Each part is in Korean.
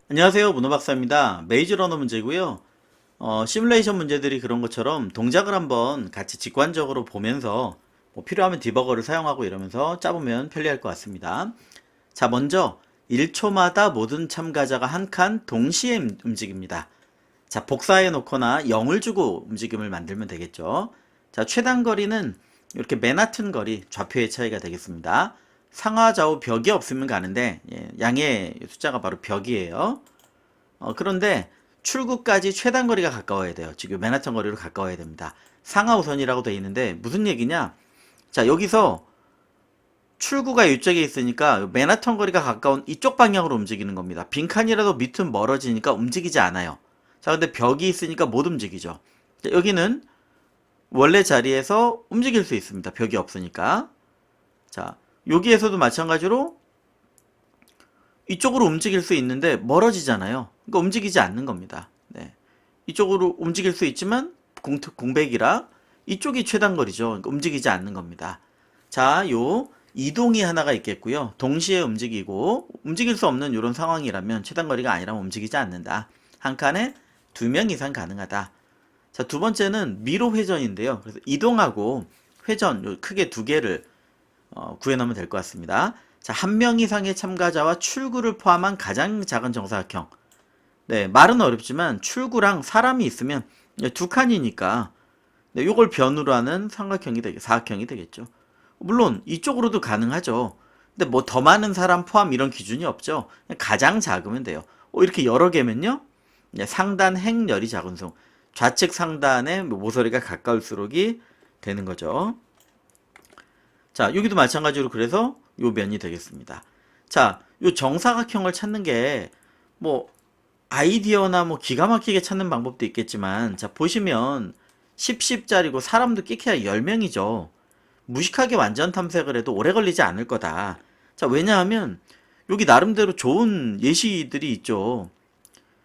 안녕하세요, 문어박사입니다. 메이저 러너 문제고요. 시뮬레이션 문제들이 그런 것처럼 동작을 한번 같이 직관적으로 보면서 필요하면 디버거를 사용하고 이러면서 짜보면 편리할 것 같습니다. 자, 먼저 1초마다 모든 참가자가 한 칸 동시에 움직입니다. 자, 복사해 놓거나 0을 주고 움직임을 만들면 되겠죠. 자, 최단 거리는 이렇게 맨하튼 거리, 좌표의 차이가 되겠습니다. 상하 좌우 벽이 없으면 가는데 양의 숫자가 바로 벽이에요. 그런데 출구까지 최단 거리가 가까워야 돼요. 지금 맨하탄 거리로 가까워야 됩니다. 상하 우선이라고 되어 있는데 무슨 얘기냐? 자, 여기서 출구가 이쪽에 있으니까 맨하탄 거리가 가까운 이쪽 방향으로 움직이는 겁니다. 빈칸이라도 밑은 멀어지니까 움직이지 않아요. 자, 근데 벽이 있으니까 못 움직이죠. 자, 여기는 원래 자리에서 움직일 수 있습니다. 벽이 없으니까. 자, 여기에서도 마찬가지로 이쪽으로 움직일 수 있는데 멀어지잖아요. 그러니까 움직이지 않는 겁니다. 네. 이쪽으로 움직일 수 있지만 공백이라 이쪽이 최단거리죠. 그러니까 움직이지 않는 겁니다. 자, 요 이동이 하나가 있겠고요. 동시에 움직이고 움직일 수 없는 이런 상황이라면 최단거리가 아니라면 움직이지 않는다. 한 칸에 2명 이상 가능하다. 자, 두 번째는 미로 회전인데요. 그래서 이동하고 회전 요 크게 두 개를 구해놓으면 될 것 같습니다. 자, 한 명 이상의 참가자와 출구를 포함한 가장 작은 정사각형. 네, 말은 어렵지만 출구랑 사람이 있으면 두 칸이니까 네, 요걸 변으로 하는 사각형이 되겠죠. 물론 이쪽으로도 가능하죠. 근데 뭐 더 많은 사람 포함 이런 기준이 없죠. 그냥 가장 작으면 돼요. 이렇게 여러 개면요. 네, 상단 행렬이 작은 송. 좌측 상단의 모서리가 가까울수록이 되는 거죠. 자, 여기도 마찬가지로 그래서 요 면이 되겠습니다. 자, 요 정사각형을 찾는 게 뭐 아이디어나 뭐 기가 막히게 찾는 방법도 있겠지만 자, 보시면 10짜리고 사람도 끼켜야 10명이죠. 무식하게 완전 탐색을 해도 오래 걸리지 않을 거다. 자, 왜냐하면 여기 나름대로 좋은 예시들이 있죠.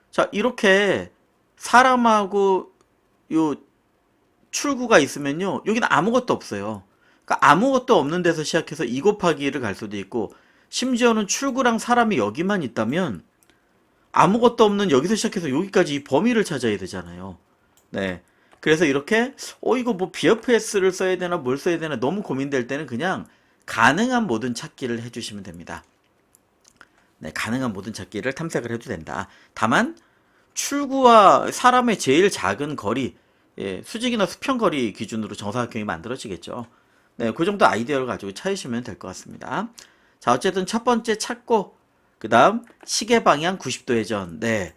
자, 이렇게 사람하고 요 출구가 있으면요. 여기는 아무것도 없어요. 그러니까 아무것도 없는 데서 시작해서 2 곱하기 1을 갈 수도 있고 심지어는 출구랑 사람이 여기만 있다면 아무것도 없는 여기서 시작해서 여기까지 이 범위를 찾아야 되잖아요. 네. 그래서 이렇게 이거 뭐 BFS를 써야 되나 뭘 써야 되나 너무 고민될 때는 그냥 가능한 모든 찾기를 해주시면 됩니다. 네, 가능한 모든 찾기를 탐색을 해도 된다. 다만 출구와 사람의 제일 작은 거리, 수직이나 수평 거리 기준으로 정사각형이 만들어지겠죠. 네, 그 정도 아이디어를 가지고 찾으시면 될 것 같습니다. 자, 어쨌든 첫 번째 찾고, 그 다음 시계 방향 90도 회전. 네,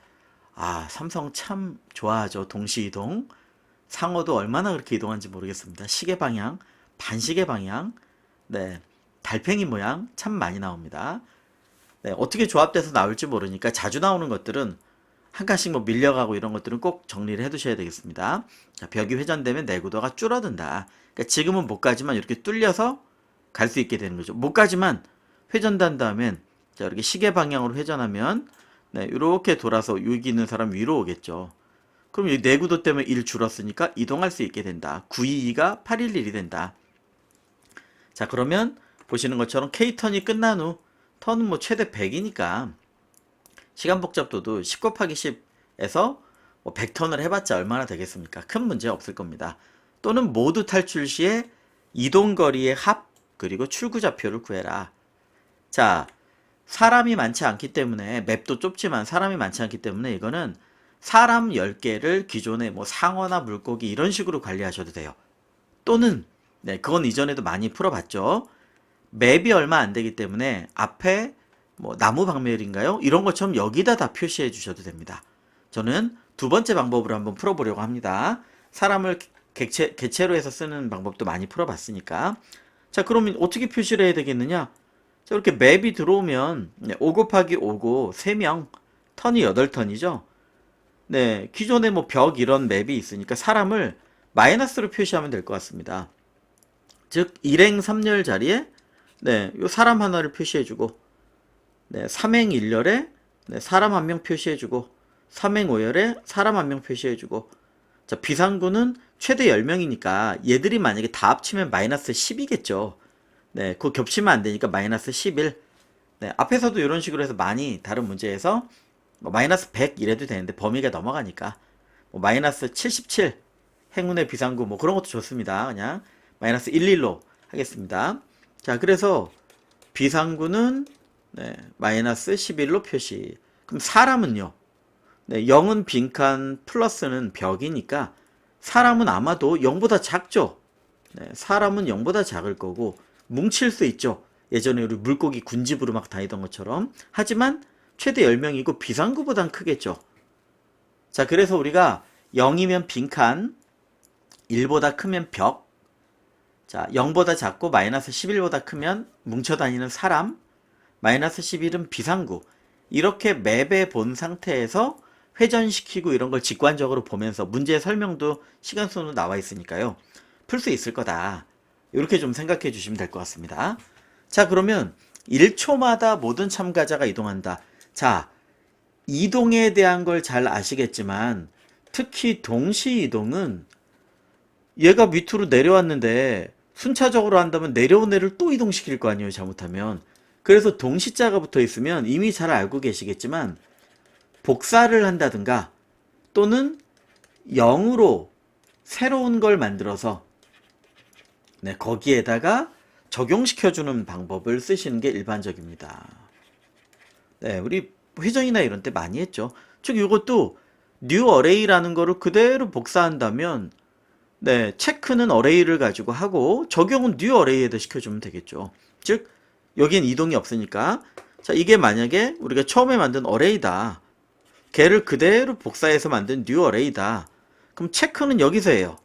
삼성 참 좋아하죠. 동시 이동. 상어도 얼마나 그렇게 이동한지 모르겠습니다. 시계 방향, 반시계 방향, 네, 달팽이 모양 참 많이 나옵니다. 네, 어떻게 조합돼서 나올지 모르니까 자주 나오는 것들은 한 칸씩 뭐 밀려가고 이런 것들은 꼭 정리를 해 두셔야 되겠습니다. 자, 벽이 회전되면 내구도가 줄어든다. 그러니까 지금은 못 가지만 이렇게 뚫려서 갈 수 있게 되는 거죠. 못 가지만 회전된 다음엔 자, 이렇게 시계 방향으로 회전하면 네, 이렇게 돌아서 여기 있는 사람 위로 오겠죠. 그럼 이 내구도 때문에 1 줄었으니까 이동할 수 있게 된다. 922가 811이 된다. 자, 그러면 보시는 것처럼 K턴이 끝난 후 턴은 뭐 최대 100이니까 시간 복잡도도 10 곱하기 10에서 뭐 100턴을 해봤자 얼마나 되겠습니까? 큰 문제 없을 겁니다. 또는 모두 탈출 시에 이동거리의 합 그리고 출구 좌표를 구해라. 자, 사람이 많지 않기 때문에 맵도 좁지만 사람이 많지 않기 때문에 이거는 사람 10개를 기존에 뭐 상어나 물고기 이런 식으로 관리하셔도 돼요. 또는 네, 그건 이전에도 많이 풀어봤죠. 맵이 얼마 안 되기 때문에 앞에 뭐 나무 박멸인가요? 이런 것처럼 여기다 다 표시해 주셔도 됩니다. 저는 두 번째 방법으로 한번 풀어보려고 합니다. 사람을 개체로 해서 쓰는 방법도 많이 풀어봤으니까. 자, 그러면 어떻게 표시를 해야 되겠느냐? 자, 이렇게 맵이 들어오면 5 곱하기 5고 3명, 턴이 8턴이죠. 네, 기존에 뭐 벽 이런 맵이 있으니까 사람을 마이너스로 표시하면 될 것 같습니다. 즉, 일행 3열 자리에 네, 요 사람 하나를 표시해주고 네, 3행 1열에 네, 사람 한 명 표시해주고 3행 5열에 사람 한 명 표시해주고 자, 비상구는 최대 10명이니까 얘들이 만약에 다 합치면 마이너스 10이겠죠. 네, 그거 겹치면 안 되니까 마이너스 11. 네, 앞에서도 이런 식으로 해서 많이 다른 문제에서 뭐 마이너스 100 이래도 되는데 범위가 넘어가니까 뭐 마이너스 77 행운의 비상구 뭐 그런 것도 좋습니다. 그냥 마이너스 11로 하겠습니다. 자, 그래서 비상구는 네, 마이너스 11로 표시. 그럼 사람은요? 네, 0은 빈칸 플러스는 벽이니까 사람은 아마도 0보다 작죠? 네, 사람은 0보다 작을 거고 뭉칠 수 있죠. 예전에 우리 물고기 군집으로 막 다니던 것처럼. 하지만 최대 10명이고 비상구보단 크겠죠. 자, 그래서 우리가 0이면 빈칸, 1보다 크면 벽, 자, 0보다 작고 마이너스 11보다 크면 뭉쳐다니는 사람, 마이너스 11은 비상구. 이렇게 맵에 본 상태에서 회전시키고 이런 걸 직관적으로 보면서 문제 설명도 시간 순으로 나와 있으니까요. 풀 수 있을 거다. 이렇게 좀 생각해 주시면 될 것 같습니다. 자, 그러면 1초마다 모든 참가자가 이동한다. 자, 이동에 대한 걸 잘 아시겠지만 특히 동시 이동은 얘가 밑으로 내려왔는데 순차적으로 한다면 내려온 애를 또 이동시킬 거 아니에요, 잘못하면. 그래서 동시자가 붙어 있으면 이미 잘 알고 계시겠지만 복사를 한다든가 또는 0으로 새로운 걸 만들어서 네, 거기에다가 적용시켜주는 방법을 쓰시는 게 일반적입니다. 네, 우리 회전이나 이런 때 많이 했죠. 즉 이것도 new array라는 거를 그대로 복사한다면 네, 체크는 array를 가지고 하고 적용은 new array에다 시켜주면 되겠죠. 즉 여기엔 이동이 없으니까 자, 이게 만약에 우리가 처음에 만든 array다. 걔를 그대로 복사해서 만든 new array다. 그럼 체크는 여기서 해요.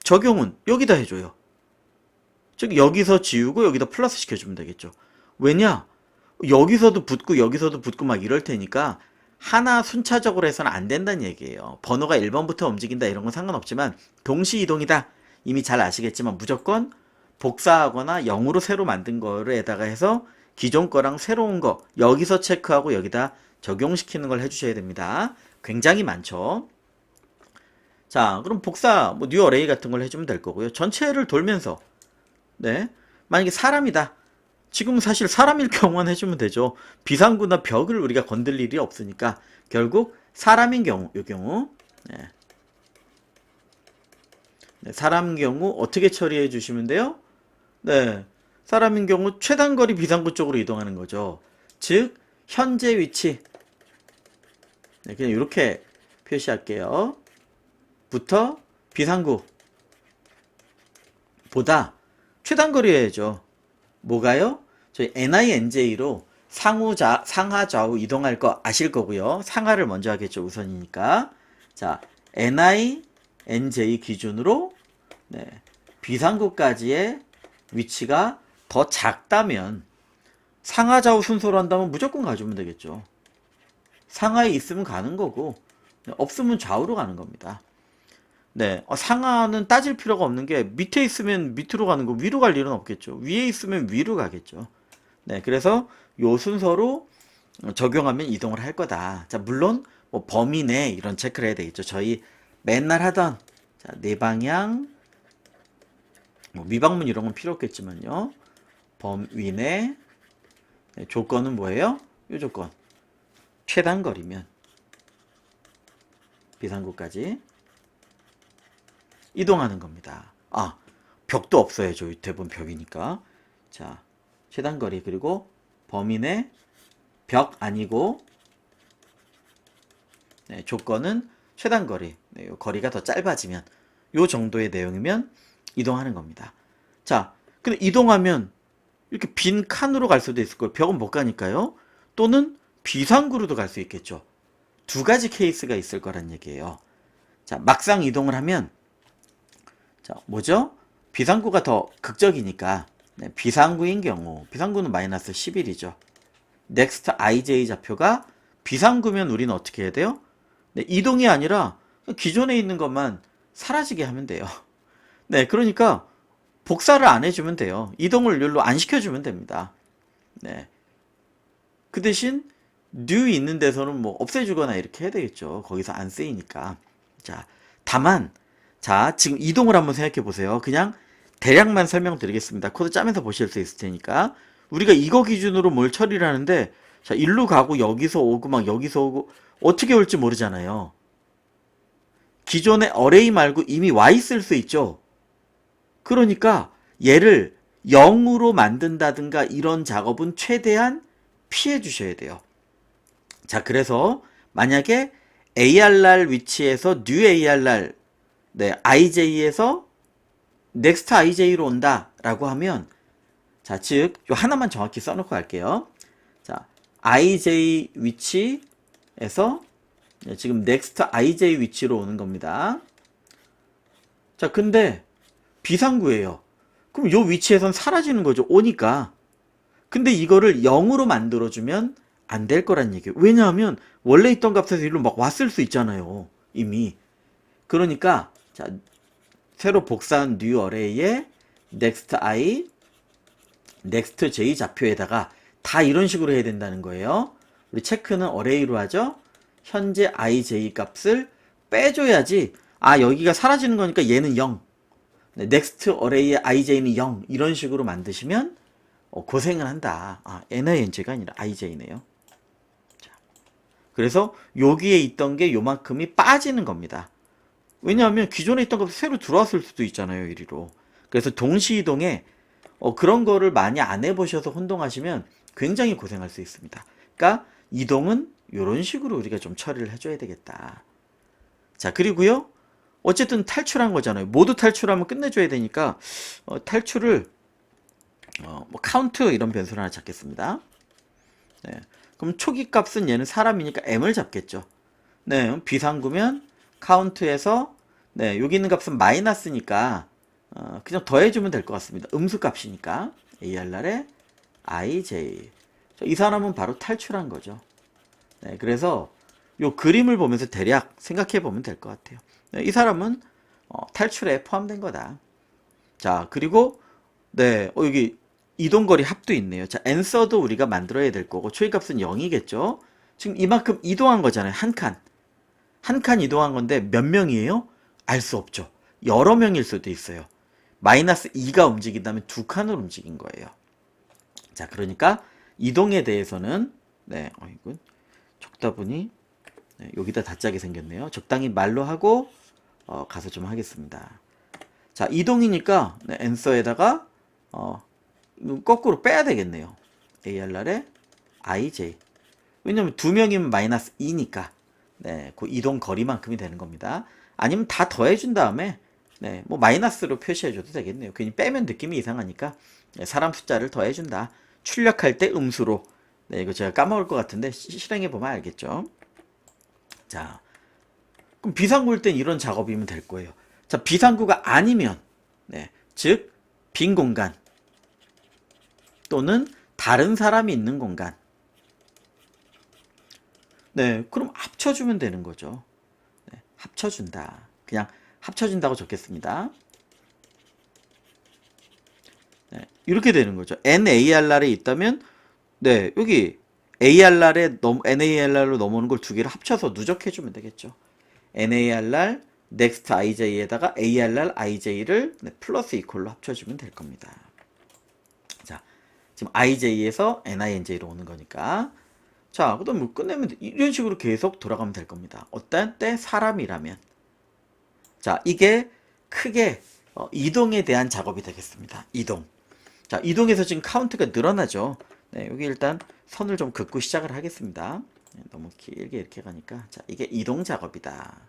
적용은 여기다 해줘요. 즉 여기서 지우고 여기다 플러스 시켜주면 되겠죠. 왜냐? 여기서도 붙고 막 이럴 테니까 하나 순차적으로 해서는 안 된다는 얘기예요. 번호가 1번부터 움직인다 이런 건 상관없지만 동시 이동이다. 이미 잘 아시겠지만 무조건 복사하거나 0으로 새로 만든 거를 에다가 해서 기존 거랑 새로운 거 여기서 체크하고 여기다 적용시키는 걸 해주셔야 됩니다. 굉장히 많죠. 자, 그럼 복사, 뭐 new array 같은 걸 해주면 될 거고요. 전체를 돌면서 네, 만약에 사람이다. 지금은 사실 사람일 경우만 해주면 되죠. 비상구나 벽을 우리가 건들 일이 없으니까 결국 사람인 경우, 이 경우 네. 네, 사람 경우 어떻게 처리해 주시면 돼요? 네, 사람인 경우 최단거리 비상구 쪽으로 이동하는 거죠. 즉 현재 위치 네, 그냥 이렇게 표시할게요. 부터 비상구 보다 최단거리 해야죠. 뭐가요? 저희 NINJ로 상하 좌우 이동할 거 아실 거고요. 상하를 먼저 하겠죠. 우선이니까. 자, NINJ 기준으로 네, 비상구까지의 위치가 더 작다면 상하 좌우 순서로 한다면 무조건 가주면 되겠죠. 상하에 있으면 가는 거고 없으면 좌우로 가는 겁니다. 네, 상하는 따질 필요가 없는 게 밑에 있으면 밑으로 가는 거 위로 갈 일은 없겠죠. 위에 있으면 위로 가겠죠. 네, 그래서 요 순서로 적용하면 이동을 할 거다. 자, 물론 뭐 범위 내 이런 체크를 해야 되겠죠. 저희 맨날 하던 자, 네 방향 뭐 미방문 이런 건 필요 없겠지만요. 범위 내 네, 조건은 뭐예요? 요 조건 최단거리면 비상구까지 이동하는 겁니다. 아, 벽도 없어야죠. 대부분 벽이니까. 자, 최단거리 그리고 범위 내 벽 아니고 네, 조건은 최단거리. 네, 요 거리가 더 짧아지면 요 정도의 내용이면 이동하는 겁니다. 자, 근데 이동하면 이렇게 빈 칸으로 갈 수도 있을 거예요. 벽은 못 가니까요. 또는 비상구로도 갈 수 있겠죠. 두 가지 케이스가 있을 거란 얘기예요. 자, 막상 이동을 하면 자, 뭐죠? 비상구가 더 극적이니까 네, 비상구인 경우 비상구는 마이너스 11이죠. next ij 좌표가 비상구면 우리는 어떻게 해야 돼요? 네, 이동이 아니라 기존에 있는 것만 사라지게 하면 돼요. 네, 그러니까 복사를 안 해주면 돼요. 이동을 여기로 안 시켜주면 됩니다. 네, 그 대신 new 있는 데서는 뭐 없애주거나 이렇게 해야 되겠죠. 거기서 안 쓰이니까. 자, 다만 자, 지금 이동을 한번 생각해 보세요. 그냥 대략만 설명드리겠습니다. 코드 짜면서 보실 수 있을 테니까. 우리가 이거 기준으로 뭘 처리를 하는데 자, 일로 가고 여기서 오고 막 여기서 오고 어떻게 올지 모르잖아요. 기존의 어레이 말고 이미 와 있을 수 있죠. 그러니까 얘를 0으로 만든다든가 이런 작업은 최대한 피해 주셔야 돼요. 자, 그래서 만약에 ARR 위치에서 new ARR, 네, IJ에서 next IJ로 온다라고 하면, 자, 즉, 요 하나만 정확히 써놓고 갈게요. 자, IJ 위치에서 지금 next IJ 위치로 오는 겁니다. 자, 근데 비상구예요. 그럼 요 위치에선 사라지는 거죠. 오니까. 근데 이거를 0으로 만들어주면 안 될 거란 얘기예요. 왜냐하면 원래 있던 값에서 일로 막 왔을 수 있잖아요. 이미. 그러니까 자, 새로 복사한 new array에 next i, next j 좌표에다가 다 이런 식으로 해야 된다는 거예요. 우리 체크는 array로 하죠. 현재 ij 값을 빼줘야지. 아, 여기가 사라지는 거니까 얘는 0. next array의 ij는 0. 이런 식으로 만드시면 고생을 한다. 아, NINJ가 아니라 IJ네요. 자, 그래서 여기에 있던 게 요만큼이 빠지는 겁니다. 왜냐하면 기존에 있던 값이 새로 들어왔을 수도 있잖아요. 이리로. 그래서 동시이동에 그런 거를 많이 안 해보셔서 혼동하시면 굉장히 고생할 수 있습니다. 그러니까 이동은 이런 식으로 우리가 좀 처리를 해줘야 되겠다. 자, 그리고요. 어쨌든 탈출한 거잖아요. 모두 탈출하면 끝내줘야 되니까 탈출을 뭐 카운트 이런 변수를 하나 잡겠습니다. 네. 그럼 초기 값은 얘는 사람이니까 m을 잡겠죠. 네, 비상구면 카운트에서 네, 여기 있는 값은 마이너스니까 그냥 더해주면 될 것 같습니다. 음수 값이니까 ARR에 IJ. 이 사람은 바로 탈출한 거죠. 네, 그래서 요 그림을 보면서 대략 생각해 보면 될 것 같아요. 네, 이 사람은 탈출에 포함된 거다. 자, 그리고 네, 여기 이동거리 합도 있네요. 자, answer도 우리가 만들어야 될 거고 초기값은 0이겠죠. 지금 이만큼 이동한 거잖아요. 한 칸. 한 칸 이동한 건데 몇 명이에요? 알 수 없죠. 여러 명일 수도 있어요. 마이너스 2가 움직인다면 두 칸으로 움직인 거예요. 자, 그러니까 이동에 대해서는 네, 이건 적다 보니 네, 여기다 다짜게 생겼네요. 적당히 말로 하고 가서 좀 하겠습니다. 자, 이동이니까 네, answer에다가 거꾸로 빼야 되겠네요. ARR에 IJ. 왜냐면 두 명이면 마이너스 2니까 네, 그 이동 거리만큼이 되는 겁니다. 아니면 다 더해준 다음에 네, 뭐 마이너스로 표시해줘도 되겠네요. 괜히 빼면 느낌이 이상하니까 네, 사람 숫자를 더해준다. 출력할 때 음수로. 네, 이거 제가 까먹을 것 같은데 실행해보면 알겠죠. 자, 그럼 비상구일 땐 이런 작업이면 될 거예요. 자, 비상구가 아니면 네, 즉 빈 공간 또는 다른 사람이 있는 공간. 네, 그럼 합쳐주면 되는 거죠. 네, 합쳐준다. 그냥 합쳐준다고 적겠습니다. 네, 이렇게 되는 거죠. NARR에 있다면, 네, 여기 NARR로 넘어오는 걸 두 개를 합쳐서 누적해주면 되겠죠. NARR, next IJ에다가 ARR, IJ를 네, 플러스 이퀄로 합쳐주면 될 겁니다. 자, 지금 IJ에서 NINJ로 오는 거니까. 자, 그 다음 뭐 끝내면 이런 식으로 계속 돌아가면 될 겁니다. 어떤 때 사람이라면. 자, 이게 크게 이동에 대한 작업이 되겠습니다. 이동. 자, 이동에서 지금 카운트가 늘어나죠. 네, 여기 일단 선을 좀 긋고 시작을 하겠습니다. 네, 너무 길게 이렇게 가니까. 자, 이게 이동 작업이다.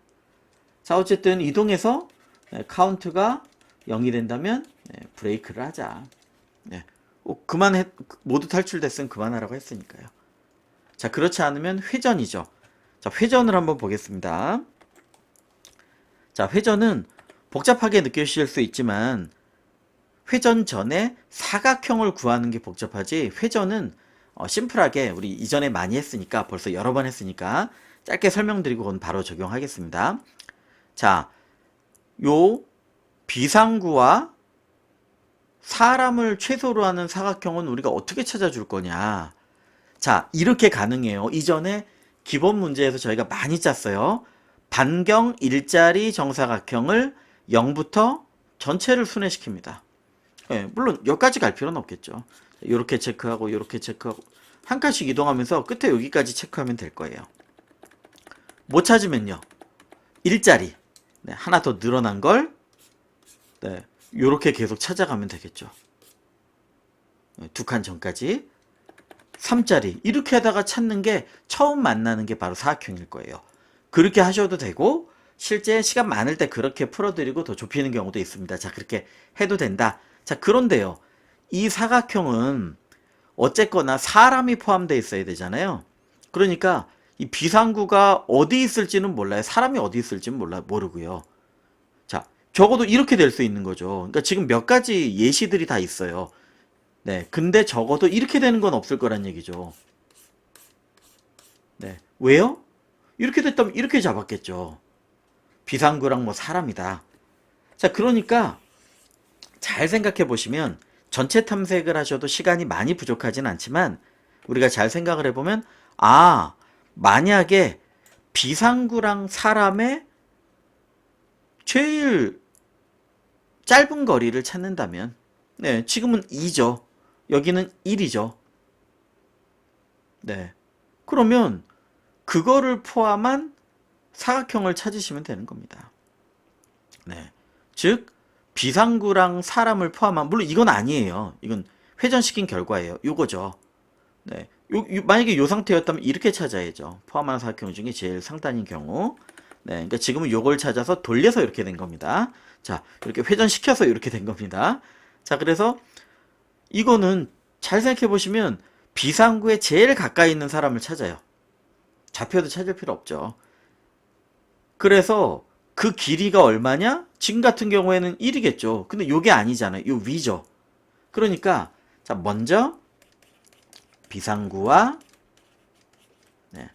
자, 어쨌든 이동에서 네, 카운트가 0이 된다면 네, 브레이크를 하자. 네, 모두 탈출됐으면 그만하라고 했으니까요. 자, 그렇지 않으면 회전이죠. 자, 회전을 한번 보겠습니다. 자, 회전은 복잡하게 느껴지실 수 있지만 회전 전에 사각형을 구하는 게 복잡하지, 회전은 심플하게 우리 이전에 많이 했으니까, 벌써 여러 번 했으니까 짧게 설명드리고 그건 바로 적용하겠습니다. 자, 요 비상구와 사람을 최소로 하는 사각형은 우리가 어떻게 찾아줄 거냐. 자, 이렇게 가능해요. 이전에 기본 문제에서 저희가 많이 짰어요. 반경 일자리 정사각형을 0부터 전체를 순회시킵니다. 네, 물론 여기까지 갈 필요는 없겠죠. 이렇게 체크하고 이렇게 체크하고 한 칸씩 이동하면서 끝에 여기까지 체크하면 될 거예요. 못 찾으면요. 일자리. 네, 하나 더 늘어난 걸 네, 요렇게 계속 찾아가면 되겠죠. 네, 두 칸 전까지 3자리 이렇게 하다가 찾는 게 처음 만나는 게 바로 사각형일 거예요. 그렇게 하셔도 되고 실제 시간 많을 때 그렇게 풀어드리고 더 좁히는 경우도 있습니다. 자, 그렇게 해도 된다. 자, 그런데요. 이 사각형은 어쨌거나 사람이 포함되어 있어야 되잖아요. 그러니까 이 비상구가 어디 있을지는 몰라요. 사람이 어디 있을지는 모르고요. 자, 적어도 이렇게 될 수 있는 거죠. 그러니까 지금 몇 가지 예시들이 다 있어요. 네, 근데 적어도 이렇게 되는 건 없을 거란 얘기죠. 네, 왜요? 이렇게 됐다면 이렇게 잡았겠죠. 비상구랑 뭐 사람이다. 자, 그러니까 잘 생각해 보시면 전체 탐색을 하셔도 시간이 많이 부족하진 않지만 우리가 잘 생각을 해보면 아, 만약에 비상구랑 사람의 제일 짧은 거리를 찾는다면 네, 지금은 2죠. 여기는 1이죠. 네. 그러면 그거를 포함한 사각형을 찾으시면 되는 겁니다. 네. 즉 비상구랑 사람을 포함한 물론 이건 아니에요. 이건 회전시킨 결과예요. 요거죠. 네. 만약에 요 상태였다면 이렇게 찾아야죠. 포함하는 사각형 중에 제일 상단인 경우. 네. 그러니까 지금은 요걸 찾아서 돌려서 이렇게 된 겁니다. 자, 이렇게 회전시켜서 이렇게 된 겁니다. 자, 그래서 이거는 잘 생각해 보시면 비상구에 제일 가까이 있는 사람을 찾아요. 좌표도 찾을 필요 없죠. 그래서 그 길이가 얼마냐? 지금 같은 경우에는 1이겠죠. 근데 요게 아니잖아요. 요 위죠. 그러니까 자, 먼저 비상구와 네,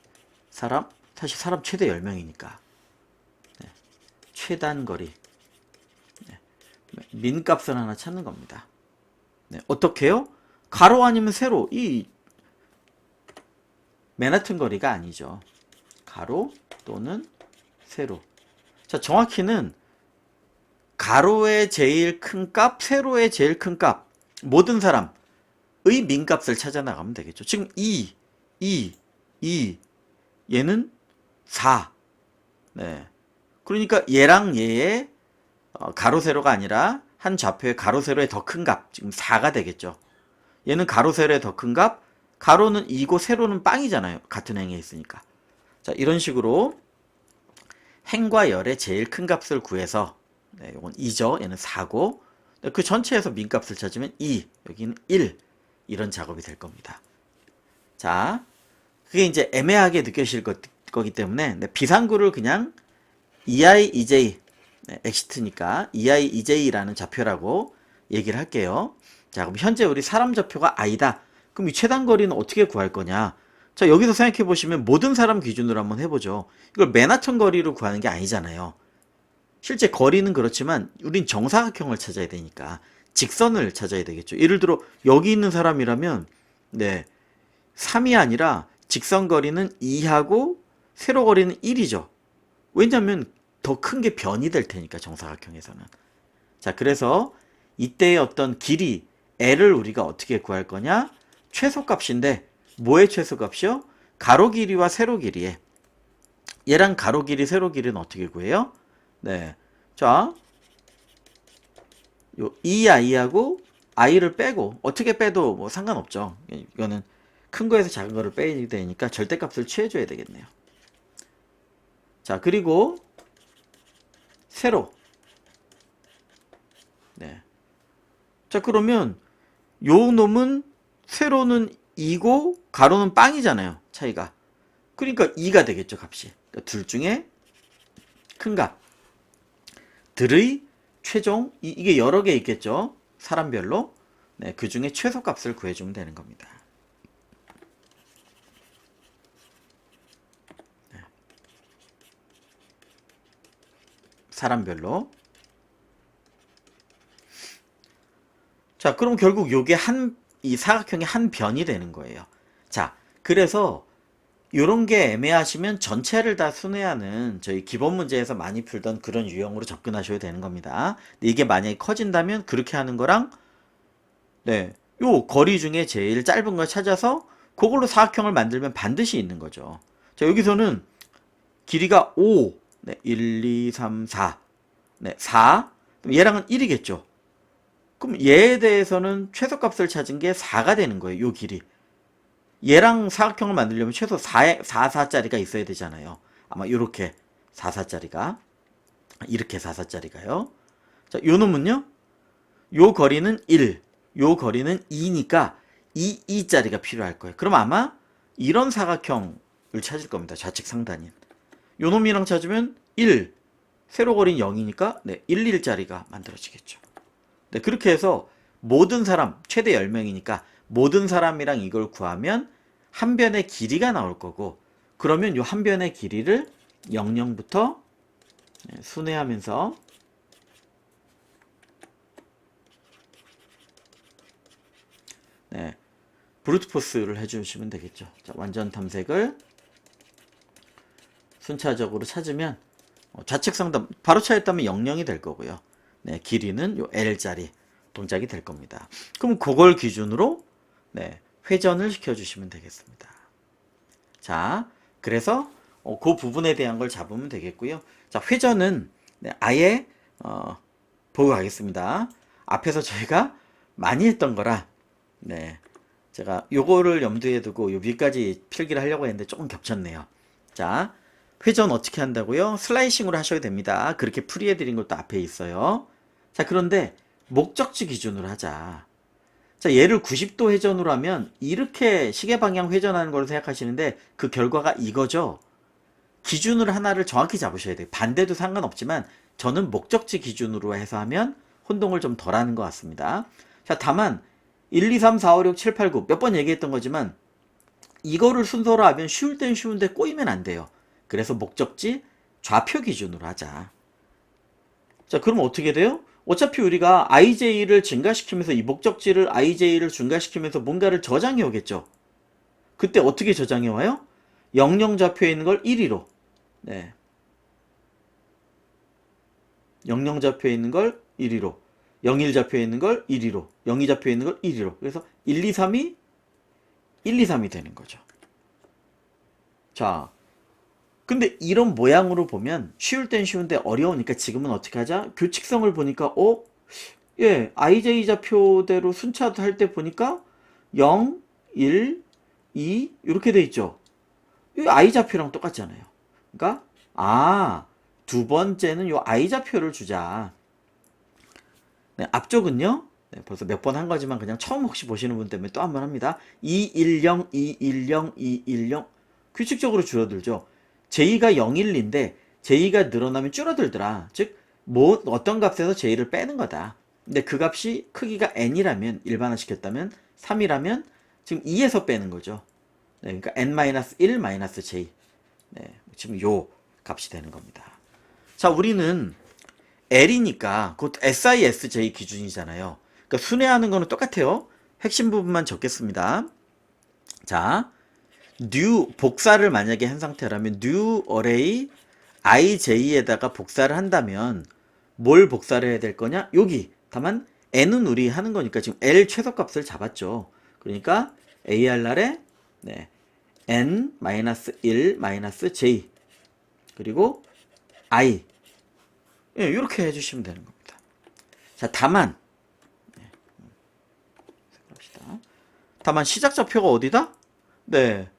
사람, 사실 사람 최대 10명이니까 네, 최단 거리 네, 민값을 하나 찾는 겁니다. 네, 어떻게 해요? 가로 아니면 세로. 이 맨하튼 거리가 아니죠. 가로 또는 세로. 자, 정확히는 가로의 제일 큰 값, 세로의 제일 큰 값. 모든 사람의 민값을 찾아 나가면 되겠죠. 지금 2, 얘는 4. 네. 그러니까 얘랑 얘의 가로, 세로가 아니라 한 좌표의 가로, 세로의 더 큰 값. 지금 4가 되겠죠. 얘는 가로, 세로의 더 큰 값. 가로는 2고 세로는 빵이잖아요. 같은 행에 있으니까. 자, 이런 식으로 행과 열의 제일 큰 값을 구해서 네, 이건 2죠. 얘는 4고 그 전체에서 민값을 찾으면 2, 여기는 1 이런 작업이 될 겁니다. 자, 그게 이제 애매하게 느껴질 거기 때문에 네, 비상구를 그냥 EI, EJ 네, 엑시트니까 EI, EJ라는 좌표라고 얘기를 할게요. 자, 그럼 현재 우리 사람 좌표가 I다. 그럼 이 최단 거리는 어떻게 구할 거냐? 자, 여기서 생각해 보시면 모든 사람 기준으로 한번 해보죠. 이걸 맨하튼 거리로 구하는 게 아니잖아요. 실제 거리는 그렇지만 우린 정사각형을 찾아야 되니까 직선을 찾아야 되겠죠. 예를 들어 여기 있는 사람이라면 네, 3이 아니라 직선 거리는 2하고 세로 거리는 1이죠. 왜냐하면 더 큰 게 변이 될 테니까 정사각형에서는. 자, 그래서 이때의 어떤 길이 L을 우리가 어떻게 구할 거냐? 최소값인데 뭐의 최소값이요? 가로 길이와 세로 길이에. 얘랑 가로 길이, 세로 길이는 어떻게 구해요? 네. 자, 요 이 i하고 i를 빼고 어떻게 빼도 뭐 상관없죠. 이거는 큰 거에서 작은 거를 빼야 되니까 절대값을 취해줘야 되겠네요. 자, 그리고 세로. 네. 자, 그러면 요 놈은 세로는 2고 가로는 빵이잖아요. 차이가. 그러니까 2가 되겠죠, 값이. 그러니까 둘 중에 큰 값. 들의 최종, 이게 여러 개 있겠죠. 사람별로. 네, 그 중에 최소값을 구해주면 되는 겁니다. 네. 사람별로. 자, 그럼 결국 요게 이 사각형의 한 변이 되는 거예요. 자, 그래서 요런 게 애매하시면 전체를 다 순회하는 저희 기본 문제에서 많이 풀던 그런 유형으로 접근하셔야 되는 겁니다. 근데 이게 만약에 커진다면 그렇게 하는 거랑 네, 요 거리 중에 제일 짧은 걸 찾아서 그걸로 사각형을 만들면 반드시 있는 거죠. 자, 여기서는 길이가 5, 네, 1, 2, 3, 4, 네, 4, 그럼 얘랑은 1이겠죠. 그럼 얘에 대해서는 최소값을 찾은 게 4가 되는 거예요. 요 길이. 얘랑 사각형을 만들려면 최소 4짜리가 있어야 되잖아요. 아마 요렇게 4짜리가. 이렇게 4짜리가요. 자, 요 놈은요. 요 거리는 1, 요 거리는 2니까 2짜리가 필요할 거예요. 그럼 아마 이런 사각형을 찾을 겁니다. 좌측 상단인. 요 놈이랑 찾으면 1, 세로 거리는 0이니까 네, 1짜리가 만들어지겠죠. 네, 그렇게 해서 모든 사람, 최대 10명이니까 모든 사람이랑 이걸 구하면 한 변의 길이가 나올 거고, 그러면 요 한 변의 길이를 00부터 순회하면서 네, 브루트포스를 해주시면 되겠죠. 자, 완전 탐색을 순차적으로 찾으면 좌측 상단 바로 찾았다면 00이 될 거고요. 네, 길이는 요 L짜리 동작이 될 겁니다. 그럼 그걸 기준으로 네, 회전을 시켜주시면 되겠습니다. 자, 그래서 그 부분에 대한 걸 잡으면 되겠고요. 자, 회전은 네, 아예 보고 가겠습니다. 앞에서 저희가 많이 했던 거라 네, 제가 요거를 염두에 두고 요 위까지 필기를 하려고 했는데 조금 겹쳤네요. 자, 회전 어떻게 한다고요? 슬라이싱으로 하셔도 됩니다. 그렇게 풀이해 드린 것도 앞에 있어요. 자, 그런데 목적지 기준으로 하자. 자, 얘를 90도 회전으로 하면 이렇게 시계 방향 회전하는 걸로 생각하시는데 그 결과가 이거죠. 기준을 하나를 정확히 잡으셔야 돼요. 반대도 상관없지만 저는 목적지 기준으로 해서 하면 혼동을 좀 덜 하는 것 같습니다. 자, 다만 1, 2, 3, 4, 5, 6, 7, 8, 9 몇 번 얘기했던 거지만 이거를 순서로 하면 쉬울 땐 쉬운데 꼬이면 안 돼요. 그래서 목적지 좌표 기준으로 하자. 자, 그럼 어떻게 돼요? 어차피 우리가 IJ를 증가시키면서 이 목적지를 IJ를 증가시키면서 뭔가를 저장해 오겠죠. 그때 어떻게 저장해 와요? 00 좌표에 있는 걸 1위로. 네. 00 좌표에 있는 걸 1위로. 01 좌표에 있는 걸 1위로. 02 좌표에 있는 걸 1위로. 그래서 1, 2, 3이 1, 2, 3이 되는 거죠. 자, 근데 이런 모양으로 보면 쉬울 땐 쉬운데 어려우니까 지금은 어떻게 하자? 규칙성을 보니까 예, IJ 좌표대로 순차도 할 때 보니까 0, 1, 2 이렇게 돼 있죠. 이 I 좌표랑 똑같잖아요. 그러니까 두 번째는 요 I 좌표를 주자. 네, 앞쪽은요. 네, 벌써 몇 번 한 거지만 그냥 처음 혹시 보시는 분 때문에 또 한 번 합니다. 210, 210, 210 규칙적으로 줄어들죠. J가 0일인데 J가 늘어나면 줄어들더라. 즉, 어떤 값에서 J를 빼는 거다. 근데 그 값이 크기가 n이라면, 일반화시켰다면 3이라면 지금 2에서 빼는 거죠. 네, 그러니까 n-1 J. 네, 지금 요 값이 되는 겁니다. 자, 우리는 L이니까 그것도 SISJ 기준이잖아요. 그러니까 순회하는 거는 똑같아요. 핵심 부분만 적겠습니다. 자, new 복사를 만약에 한 상태라면 new array ij에다가 복사를 한다면 뭘 복사를 해야 될 거냐? 여기. 다만 n은 우리 하는 거니까 지금 L 최소값을 잡았죠. 그러니까 AR날에 네, n-1 j 그리고 i 이렇게 해주시면 되는 겁니다. 자, 다만 다만 시작 좌표가 어디다? 네,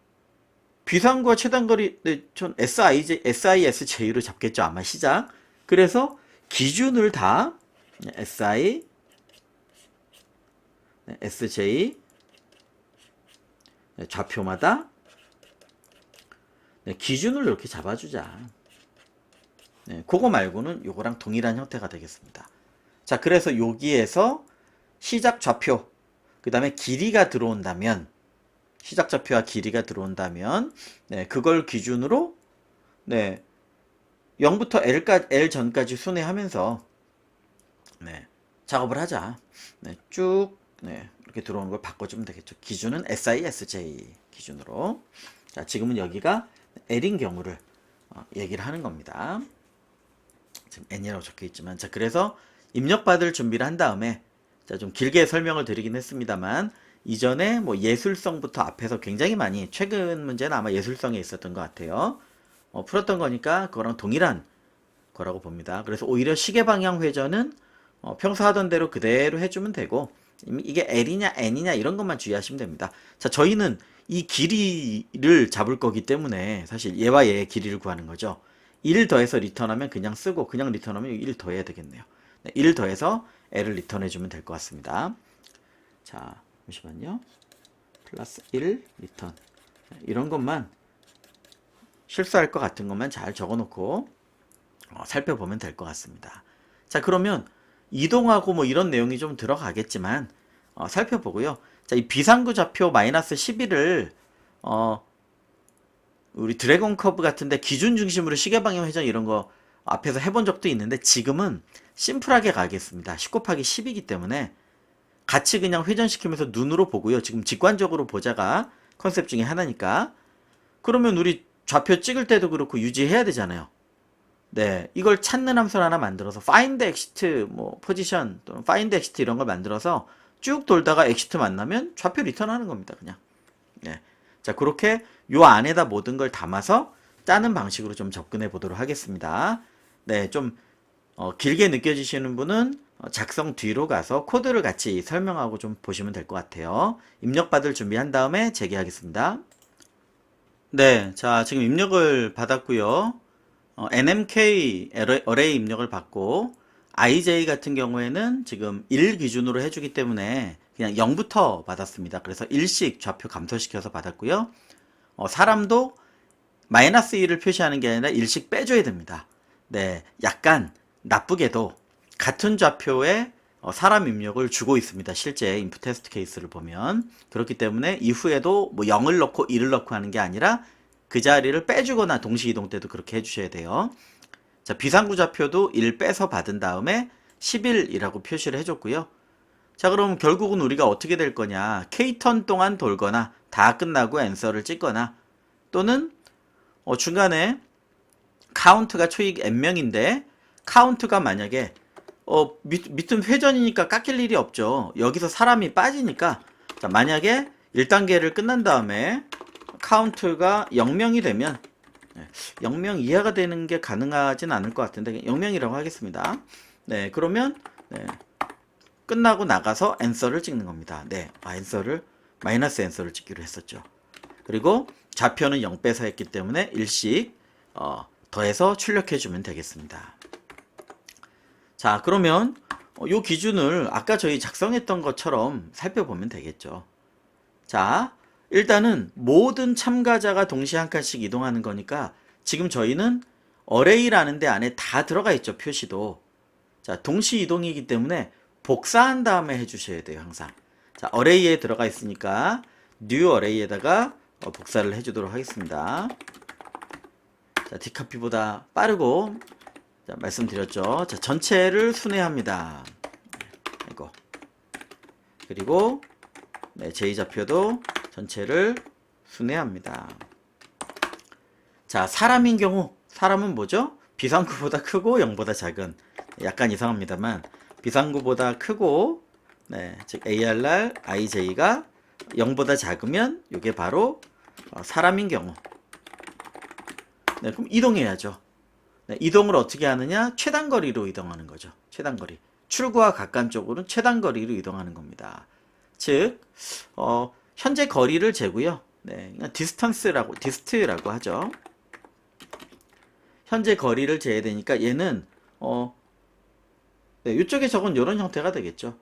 비상과 최단거리 전 SISJ로 잡겠죠. 아마 시작. 그래서 기준을 다 SI, SJ 좌표마다 기준을 이렇게 잡아주자. 그거 말고는 요거랑 동일한 형태가 되겠습니다. 자, 그래서 여기에서 시작 좌표, 그 다음에 길이가 들어온다면, 시작 좌표와 길이가 들어온다면, 그걸 기준으로, 0부터 L 전까지 순회하면서, 작업을 하자. 쭉, 이렇게 들어오는 걸 바꿔주면 되겠죠. 기준은 SISJ 기준으로. 자, 지금은 여기가 L인 경우를 얘기를 하는 겁니다. 지금 N이라고 적혀 있지만, 자, 그래서 입력받을 준비를 한 다음에, 자, 좀 길게 설명을 드리긴 했습니다만, 이전에 뭐 예술성부터 앞에서 굉장히 많이, 최근 문제는 아마 예술성에 있었던 것 같아요. 풀었던 거니까 그거랑 동일한 거라고 봅니다. 그래서 오히려 시계 방향 회전은 평소 하던 대로 그대로 해주면 되고, 이게 L이냐 N이냐 이런 것만 주의하시면 됩니다. 자, 저희는 이 길이를 잡을 거기 때문에 사실 얘와 얘의 길이를 구하는 거죠. 1 더해서 리턴하면 그냥 쓰고, 그냥 리턴하면 1 더해야 되겠네요. 네, 1 더해서 L을 리턴해주면 될 것 같습니다. 자, 잠시만요. 플러스 1 리턴. 이런 것만, 실수할 것 같은 것만 잘 적어놓고 살펴보면 될 것 같습니다. 자, 그러면 이동하고 뭐 이런 내용이 좀 들어가겠지만 살펴보고요. 자, 이 비상구 좌표 마이너스 11을 우리 드래곤 커브 같은데 기준 중심으로 시계 방향 회전 이런 거 앞에서 해본 적도 있는데, 지금은 심플하게 가겠습니다. 10 곱하기 10이기 때문에 같이 그냥 회전시키면서 눈으로 보고요. 지금 직관적으로 보자가 컨셉 중에 하나니까. 그러면 우리 좌표 찍을 때도 그렇고 유지해야 되잖아요. 네, 이걸 찾는 함수를 하나 만들어서 find exit, 뭐 포지션 또는 find exit 이런 걸 만들어서 쭉 돌다가 exit 만나면 좌표 리턴하는 겁니다. 그냥. 네, 자, 그렇게 요 안에다 모든 걸 담아서 짜는 방식으로 좀 접근해 보도록 하겠습니다. 네, 좀 길게 느껴지시는 분은 작성 뒤로 가서 코드를 같이 설명하고 좀 보시면 될 것 같아요. 입력받을 준비한 다음에 재개하겠습니다. 네, 자, 지금 입력을 받았고요. NMK 어레이 입력을 받고, IJ 같은 경우에는 지금 1 기준으로 해주기 때문에 그냥 0부터 받았습니다. 그래서 1씩 좌표 감소시켜서 받았고요. 사람도 마이너스 1을 표시하는 게 아니라 1씩 빼줘야 됩니다. 네, 약간 나쁘게도 같은 좌표에 사람 입력을 주고 있습니다. 실제 인풋 테스트 케이스를 보면. 그렇기 때문에 이후에도 뭐 0을 넣고 1을 넣고 하는 게 아니라 그 자리를 빼주거나 동시 이동 때도 그렇게 해주셔야 돼요. 자, 비상구 좌표도 1 빼서 받은 다음에 11이라고 표시를 해줬고요. 자, 그럼 결국은 우리가 어떻게 될 거냐. K턴 동안 돌거나 다 끝나고 앤서를 찍거나, 또는 중간에 카운트가 초익 n명인데 카운트가 만약에 밑은 회전이니까 깎일 일이 없죠. 여기서 사람이 빠지니까, 자, 만약에 1단계를 끝난 다음에 카운트가 0명이 되면, 0명 이하가 되는 게 가능하진 않을 것 같은데 0명이라고 하겠습니다. 네, 그러면 끝나고 나가서 앤서를 찍는 겁니다. 네, 앤서를 마이너스 앤서를 찍기로 했었죠. 그리고 좌표는 0 빼서 했기 때문에 1씩 더해서 출력해 주면 되겠습니다. 자, 그러면 요 기준을 아까 저희 작성했던 것처럼 살펴보면 되겠죠. 자, 일단은 모든 참가자가 동시에 한 칸씩 이동하는 거니까 지금 저희는 어레이라는 데 안에 다 들어가 있죠. 표시도. 자, 동시 이동이기 때문에 복사한 다음에 해주셔야 돼요. 항상. 자, 어레이에 들어가 있으니까 new 어레이에다가 복사를 해주도록 하겠습니다. 자, 디카피보다 빠르고, 자, 말씀드렸죠. 자, 전체를 순회합니다. 이거. 그리고 네, 제2좌표도 전체를 순회합니다. 자, 사람인 경우, 사람은 뭐죠? 비상구보다 크고 0보다 작은, 약간 이상합니다만 비상구보다 크고, 네, 즉 ARR, IJ가 0보다 작으면 이게 바로 사람인 경우. 네, 그럼 이동해야죠. 네, 이동을 어떻게 하느냐? 최단거리로 이동하는 거죠. 최단거리. 출구와 가까운 쪽으로는 최단거리로 이동하는 겁니다. 즉, 현재 거리를 재고요. 네, 디스턴스라고, 디스트라고 하죠. 현재 거리를 재야 되니까 얘는 네, 이쪽에 적은 이런 형태가 되겠죠.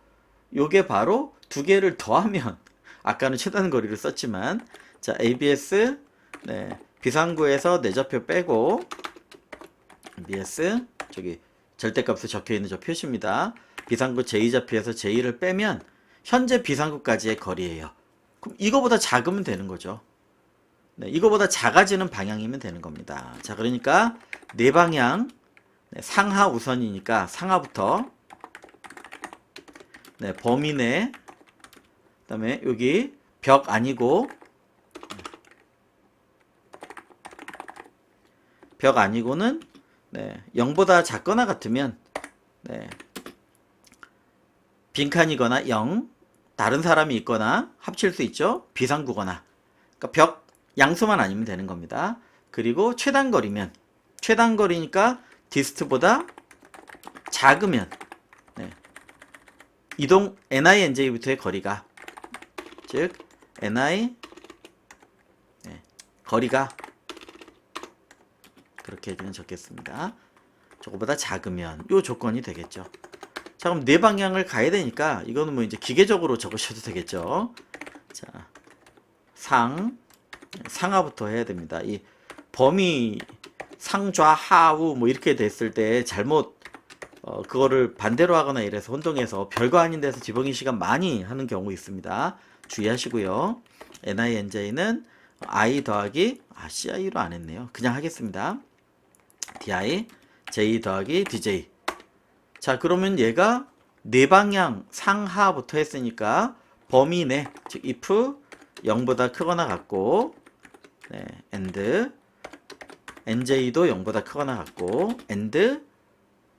요게 바로 두 개를 더하면, 아까는 최단 거리를 썼지만, 자, ABS, 네, 비상구에서 내 좌표 빼고, ABS, 저기 절대값에 적혀있는 저 표시입니다. 비상구 제2좌표에서 제2를 빼면 현재 비상구까지의 거리예요. 그럼 이거보다 작으면 되는 거죠. 네, 이거보다 작아지는 방향이면 되는 겁니다. 자, 그러니까 네 방향, 네, 상하 우선이니까 상하부터, 네, 범위 내, 그 다음에 여기 벽 아니고, 벽 아니고는, 네, 0보다 작거나 같으면, 네, 빈칸이거나 0, 다른 사람이 있거나 합칠 수 있죠. 비상구거나. 그러니까 벽 양수만 아니면 되는 겁니다. 그리고 최단거리면 최단거리니까 디스트보다 작으면 네. 이동 NINJ부터의 거리가 즉 NI 네. 거리가 그렇게 그냥 적겠습니다. 저거보다 작으면 요 조건이 되겠죠. 자, 그럼 네 방향을 가야 되니까 이거는 뭐 이제 기계적으로 적으셔도 되겠죠. 자, 상하부터 해야 됩니다. 이 범위 상좌하우 뭐 이렇게 됐을 때 잘못 그거를 반대로 하거나 이래서 혼동해서 별거 아닌 데서 지붕이 시간 많이 하는 경우 있습니다. 주의하시고요. NINJ는 I 더하기 CI로 안 했네요. 그냥 하겠습니다. DI J 더하기 DJ. 자, 그러면 얘가 네 방향 상하부터 했으니까 범위 내, 즉 if 0보다 크거나 같고 네, and nj도 0보다 크거나 같고 and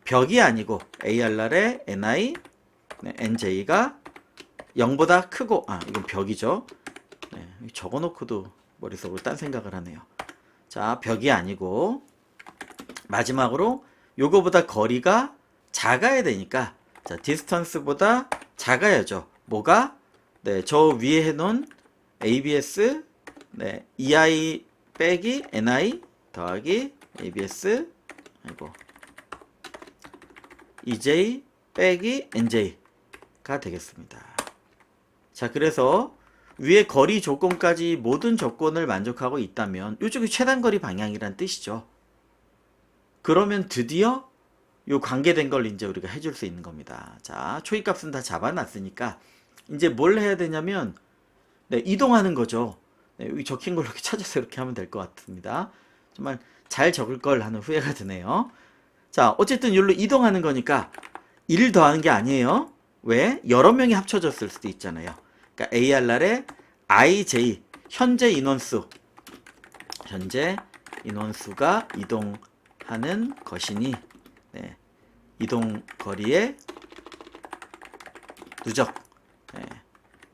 벽이 아니고 ARR의 ni 네, nj가 0보다 크고 이건 벽이죠. 네, 적어놓고도 머릿속으로 딴 생각을 하네요. 자, 벽이 아니고 마지막으로 요거보다 거리가 작아야 되니까 자, 디스턴스보다 작아야죠. 뭐가? 네, 저 위에 해놓은 ABS 네, EI 빼기 NI 더하기 ABS 아이고 EJ 빼기 NJ가 되겠습니다. 자, 그래서 위에 거리 조건까지 모든 조건을 만족하고 있다면 이쪽이 최단거리 방향이란 뜻이죠. 그러면 드디어 요 관계된 걸 이제 우리가 해줄 수 있는 겁니다. 자, 초이값은 다 잡아놨으니까 이제 뭘 해야 되냐면 네, 이동하는 거죠. 네, 여기 적힌 걸로 이렇게 찾아서 이렇게 하면 될 것 같습니다. 정말 잘 적을 걸 하는 후회가 드네요. 자, 어쨌든 여기로 이동하는 거니까 1 더하는 게 아니에요. 왜? 여러 명이 합쳐졌을 수도 있잖아요. 그러니까 ARR의 IJ 현재 인원수가 이동하는 것이니 네, 이동 거리의 누적. 네.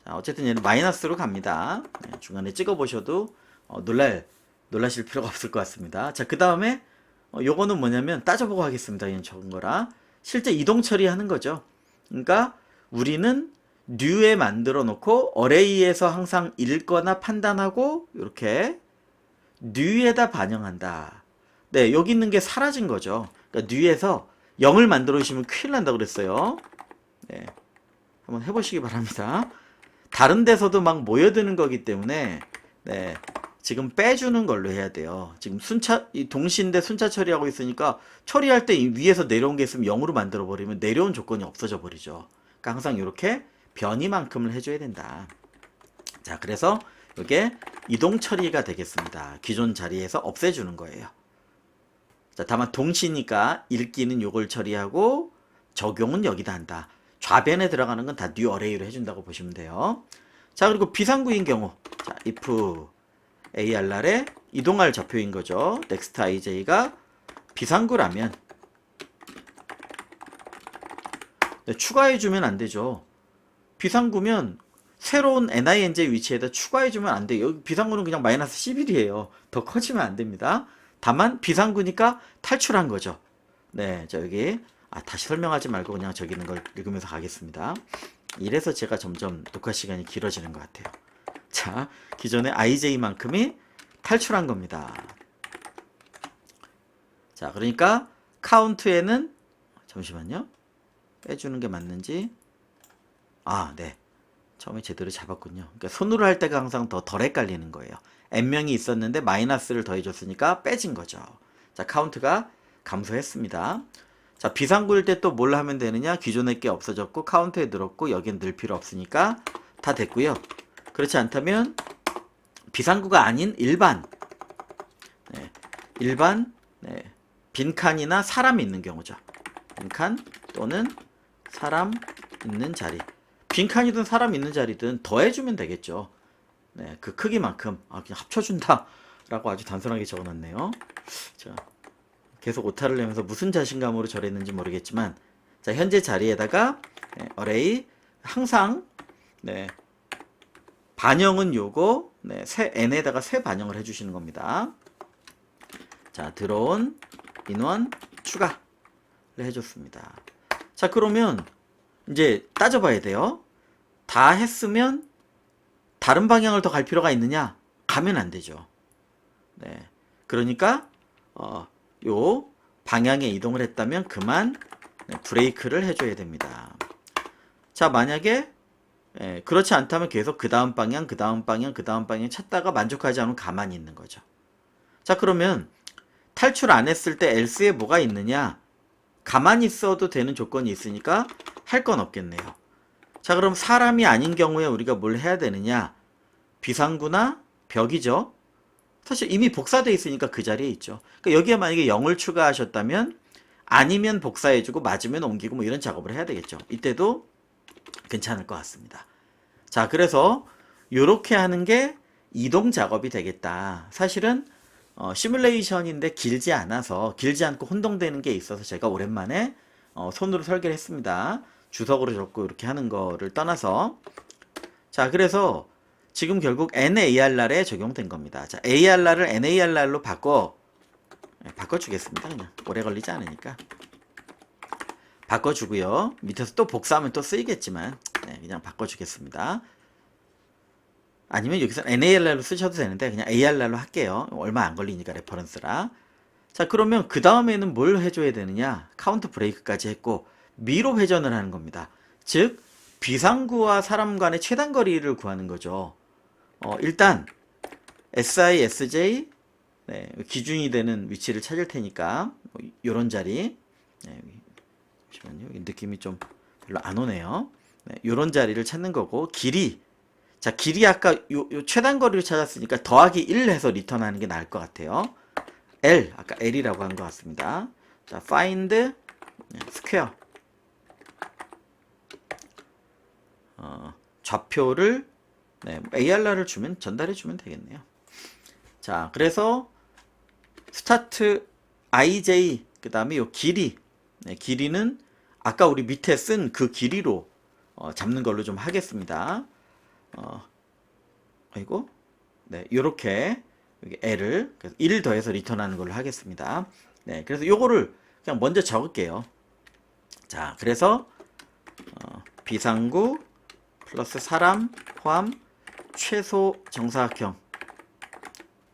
자, 어쨌든 얘는 마이너스로 갑니다. 네, 중간에 찍어 보셔도 놀라실 필요가 없을 것 같습니다. 자, 그 다음에 요거는 뭐냐면 따져보고 하겠습니다. 얘는 적은 거라 실제 이동 처리하는 거죠. 그러니까 우리는 new에 만들어 놓고 어레이에서 항상 읽거나 판단하고 이렇게 new에다 반영한다. 네, 여기 있는 게 사라진 거죠. 그러니까 new에서 0을 만들어 주시면 큰일 난다고 그랬어요. 네, 한번 해보시기 바랍니다. 다른 데서도 막 모여드는 거기 때문에 네, 지금 빼주는 걸로 해야 돼요. 지금 이 동시인데 순차 처리하고 있으니까 처리할 때 위에서 내려온 게 있으면 0으로 만들어 버리면 내려온 조건이 없어져 버리죠. 그러니까 항상 이렇게 변이만큼을 해줘야 된다. 자, 그래서 이게 이동 처리가 되겠습니다. 기존 자리에서 없애주는 거예요. 자, 다만 동시니까 읽기는 요걸 처리하고 적용은 여기다 한다. 좌변에 들어가는 건 다 new array로 해준다고 보시면 돼요. 자, 그리고 비상구인 경우 자, if ARR의 이동할 좌표인 거죠. next IJ가 비상구라면 네, 추가해주면 안 되죠. 비상구면 새로운 NINJ 위치에다 추가해주면 안 돼요. 여기 비상구는 그냥 마이너스 11이에요. 더 커지면 안 됩니다. 다만 비상구니까 탈출한 거죠. 네, 자 여기 다시 설명하지 말고 그냥 저기 있는 걸 읽으면서 가겠습니다. 이래서 제가 점점 녹화 시간이 길어지는 것 같아요. 자, 기존의 IJ만큼이 탈출한 겁니다. 자, 그러니까 카운트에는 잠시만요. 빼주는 게 맞는지 네. 처음에 제대로 잡았군요. 그러니까 손으로 할 때가 항상 더 덜 헷갈리는 거예요. n명이 있었는데 마이너스를 더해줬으니까 빼진 거죠. 자, 카운트가 감소했습니다. 자, 비상구일 때 또 뭘 하면 되느냐? 기존의 게 없어졌고 카운트에 늘었고 여긴 늘 필요 없으니까 다 됐고요. 그렇지 않다면 비상구가 아닌 일반 빈칸이나 사람이 있는 경우죠. 빈칸 또는 사람 있는 자리. 빈칸이든 사람 있는 자리든 더해주면 되겠죠. 네, 그 크기만큼 그냥 합쳐준다 라고 아주 단순하게 적어놨네요. 자, 계속 오타를 내면서 무슨 자신감으로 저랬는지 모르겠지만 자, 현재 자리에다가 array 항상 네. 반영은 요거, 네, n에다가 새 반영을 해주시는 겁니다. 자, 들어온 인원 추가를 해줬습니다. 자, 그러면 이제 따져봐야 돼요. 다 했으면 다른 방향을 더 갈 필요가 있느냐? 가면 안 되죠. 네. 그러니까 요 방향에 이동을 했다면 그만 브레이크를 해줘야 됩니다. 자, 만약에 그렇지 않다면 계속 그 다음 방향, 그 다음 방향, 그 다음 방향 찾다가 만족하지 않으면 가만히 있는 거죠. 자, 그러면 탈출 안 했을 때 else에 뭐가 있느냐? 가만히 있어도 되는 조건이 있으니까 할 건 없겠네요. 자, 그럼 사람이 아닌 경우에 우리가 뭘 해야 되느냐? 비상구나 벽이죠. 사실 이미 복사되어 있으니까 그 자리에 있죠. 그러니까 여기에 만약에 0을 추가하셨다면 아니면 복사해주고 맞으면 옮기고 뭐 이런 작업을 해야 되겠죠. 이때도 괜찮을 것 같습니다. 자, 그래서 이렇게 하는 게 이동 작업이 되겠다. 사실은 시뮬레이션인데 길지 않고 혼동되는 게 있어서 제가 오랜만에 손으로 설계를 했습니다. 주석으로 적고 이렇게 하는 거를 떠나서. 자, 그래서 지금 결국 NAR에 적용된 겁니다. 자, ARR을 NAR로 바꿔주겠습니다. 그냥 오래 걸리지 않으니까. 바꿔주고요. 밑에서 또 복사하면 또 쓰이겠지만 네, 그냥 바꿔주겠습니다. 아니면 여기서 NARR로 쓰셔도 되는데 그냥 ARR로 할게요. 얼마 안 걸리니까 레퍼런스라. 자, 그러면 그 다음에는 뭘 해줘야 되느냐? 카운트 브레이크까지 했고 미로 회전을 하는 겁니다. 즉 비상구와 사람 간의 최단 거리를 구하는 거죠. 일단 SI, SJ 네, 기준이 되는 위치를 찾을 테니까 요런 자리 네, 잠시만요. 느낌이 좀 별로 안 오네요. 네, 요런 자리를 찾는 거고 길이 자, 길이 아까 요 최단 거리를 찾았으니까 더하기 1 해서 리턴하는 게 나을 것 같아요. L 아까 L이라고 한 것 같습니다. 자, find square 좌표를 네, ARR을 주면 전달해 주면 되겠네요. 자, 그래서 스타트 IJ 그 다음에 요 길이 네, 길이는 아까 우리 밑에 쓴 그 길이로 잡는 걸로 좀 하겠습니다. 아이고 네, 요렇게 여기 L을 1 더해서 리턴하는 걸로 하겠습니다. 네, 그래서 요거를 그냥 먼저 적을게요. 자, 그래서 비상구 플러스 사람 포함 최소 정사각형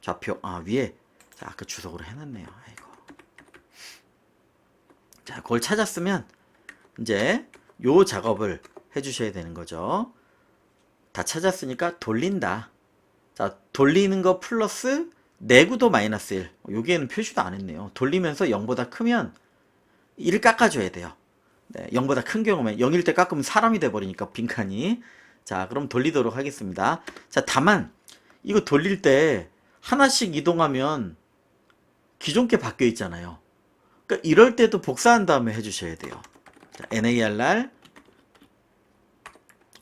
좌표 위에 자, 아까 주석으로 해놨네요. 아이고. 자, 그걸 찾았으면 이제 요 작업을 해주셔야 되는 거죠. 다 찾았으니까 돌린다. 자, 돌리는 거 플러스 내구도 마이너스 1. 여기에는 표시도 안 했네요. 돌리면서 0보다 크면 1 깎아줘야 돼요. 네, 0보다 큰 경우면 0일 때 깎으면 사람이 돼버리니까 빈칸이. 자, 그럼 돌리도록 하겠습니다. 자, 다만 이거 돌릴 때 하나씩 이동하면 기존 게 바뀌어 있잖아요. 그러니까 이럴 때도 복사한 다음에 해주셔야 돼요. 자, NARR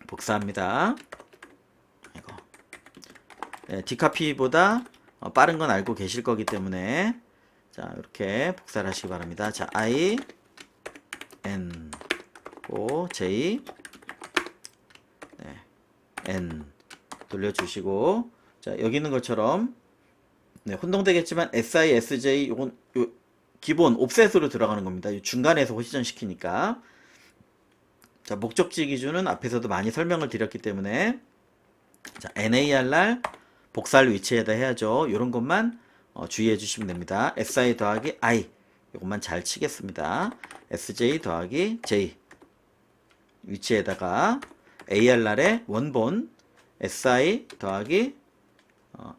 복사합니다. 이거 네, 디카피보다 빠른 건 알고 계실 거기 때문에 자, 이렇게 복사를 하시기 바랍니다. 자, I N O J 네, N 돌려주시고 자, 여기 있는 것처럼 네, 혼동되겠지만 SI, SJ 요건 요 기본 옵셋으로 들어가는 겁니다. 중간에서 호시전시키니까 자, 목적지 기준은 앞에서도 많이 설명을 드렸기 때문에 자, NARR 복사할 위치에다 해야죠. 이런 것만 주의해 주시면 됩니다. SI 더하기 I 이것만 잘 치겠습니다. SJ 더하기 J 위치에다가 ARR의 원본 SI 더하기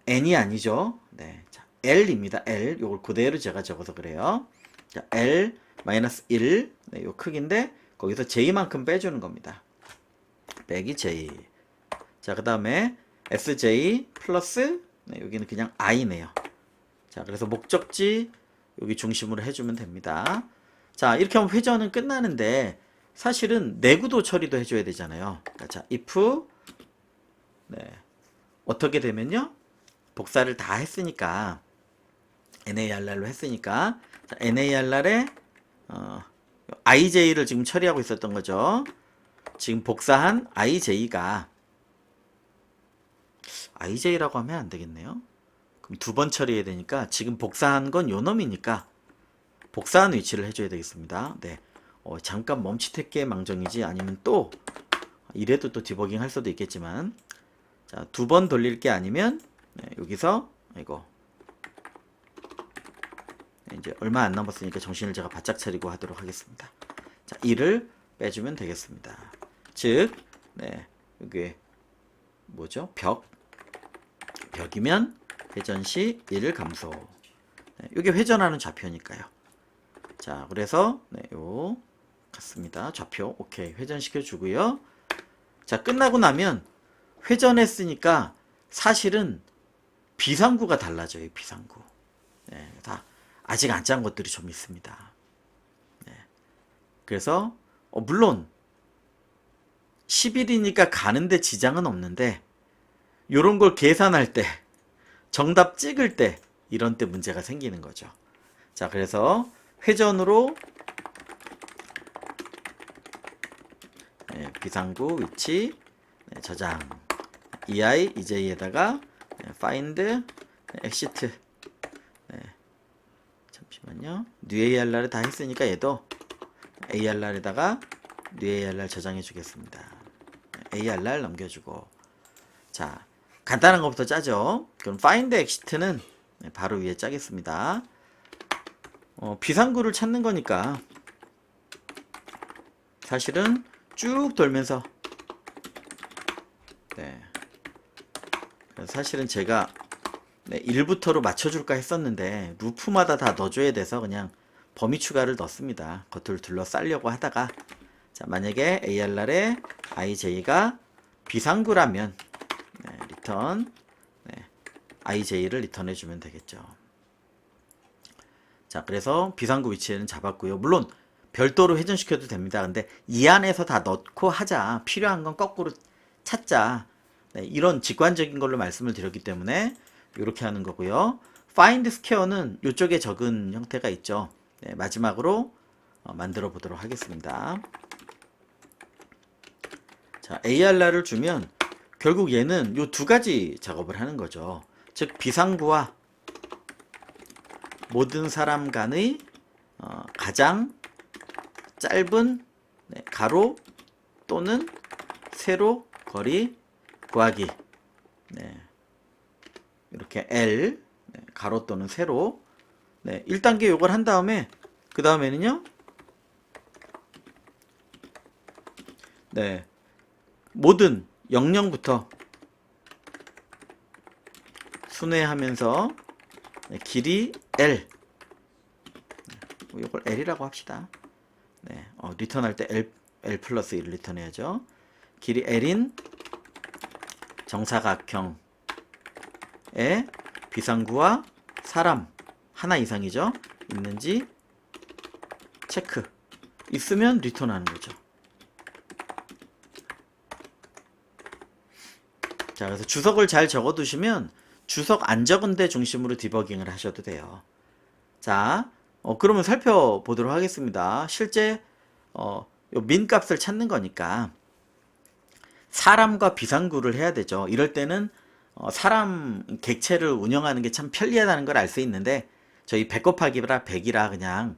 N이 아니죠. 네, 자, L입니다. L 요걸 그대로 제가 적어서 그래요. 자, L 마이너스 1 네, 요 크기인데 거기서 J만큼 빼주는 겁니다. 빼기 J. 자, 그 다음에 SJ 플러스 네, 여기는 그냥 I네요. 자, 그래서 목적지 여기 중심으로 해주면 됩니다. 자, 이렇게 하면 회전은 끝나는데 사실은 내구도 처리도 해줘야 되잖아요. 자, if 네, 어떻게 되면요? 복사를 다 했으니까 NARR로 했으니까 자, NARR에 IJ를 지금 처리하고 있었던 거죠. 지금 복사한 IJ가 ij라고 하면 안 되겠네요. 그럼 두 번 처리해야 되니까 지금 복사한 건 요 놈이니까 복사한 위치를 해줘야 되겠습니다. 네. 잠깐 멈칫했기에 망정이지 아니면 또 이래도 또 디버깅 할 수도 있겠지만 자, 두 번 돌릴 게 아니면 네, 여기서 이거 이제 얼마 안 남았으니까 정신을 제가 바짝 차리고 하도록 하겠습니다. 자, 1을 빼주면 되겠습니다. 즉, 네, 이게 뭐죠? 벽이면 회전 시 1을 감소. 네, 이게 회전하는 좌표니까요. 자, 그래서 네, 요 같습니다. 좌표 오케이 회전시켜 주고요. 자, 끝나고 나면 회전했으니까 사실은 비상구가 달라져요. 비상구. 네, 다 아직 안 짠 것들이 좀 있습니다. 네. 그래서 물론 10일이니까 가는데 지장은 없는데 요런 걸 계산할 때 정답 찍을 때 이런 때 문제가 생기는 거죠. 자, 그래서 회전으로 네, 비상구 위치 네, 저장 ei, ej에다가 네, find, exit 네, 잠시만요. 뉴ARR을 다 했으니까 얘도 ARR에다가 뉴ARR 저장해 주겠습니다. ARR 넘겨주고 자 간단한 것부터 짜죠. 그럼 find exit는 바로 위에 짜겠습니다. 비상구를 찾는 거니까 사실은 쭉 돌면서 네. 사실은 제가 네, 1부터로 맞춰줄까 했었는데 루프마다 다 넣어줘야 돼서 그냥 범위 추가를 넣습니다. 겉을 둘러싸려고 하다가 자 만약에 ARR에 IJ가 비상구라면 네, 리턴 네, IJ를 리턴해주면 되겠죠. 자 그래서 비상구 위치에는 잡았고요. 물론 별도로 회전시켜도 됩니다. 근데 이 안에서 다 넣고 하자. 필요한 건 거꾸로 찾자. 네, 이런 직관적인 걸로 말씀을 드렸기 때문에 이렇게 하는 거고요. find square는 이쪽에 적은 형태가 있죠. 네, 마지막으로 만들어 보도록 하겠습니다. 자, ARR을 주면 결국 얘는 요 두 가지 작업을 하는 거죠. 즉 비상구와 모든 사람 간의 가장 짧은 네, 가로 또는 세로 거리 구하기. 네. 이렇게 L 네, 가로 또는 세로 네, 1단계 요걸 한 다음에 그 다음에는요 네, 모든 00부터 순회하면서 네, 길이 L 네, 요걸 L이라고 합시다. 네, 리턴할 때 L 플러스 1을 리턴해야죠. 길이 L인 정사각형에 비상구와 사람 하나 이상이죠. 있는지 체크. 있으면 리턴하는 거죠. 자, 그래서 주석을 잘 적어 두시면 주석 안 적은 데 중심으로 디버깅을 하셔도 돼요. 자, 그러면 살펴보도록 하겠습니다. 실제 요 민 값을 찾는 거니까 사람과 비상구를 해야 되죠. 이럴 때는 사람 객체를 운영하는 게 참 편리하다는 걸 알 수 있는데 저희 100 곱하기라 100이라 그냥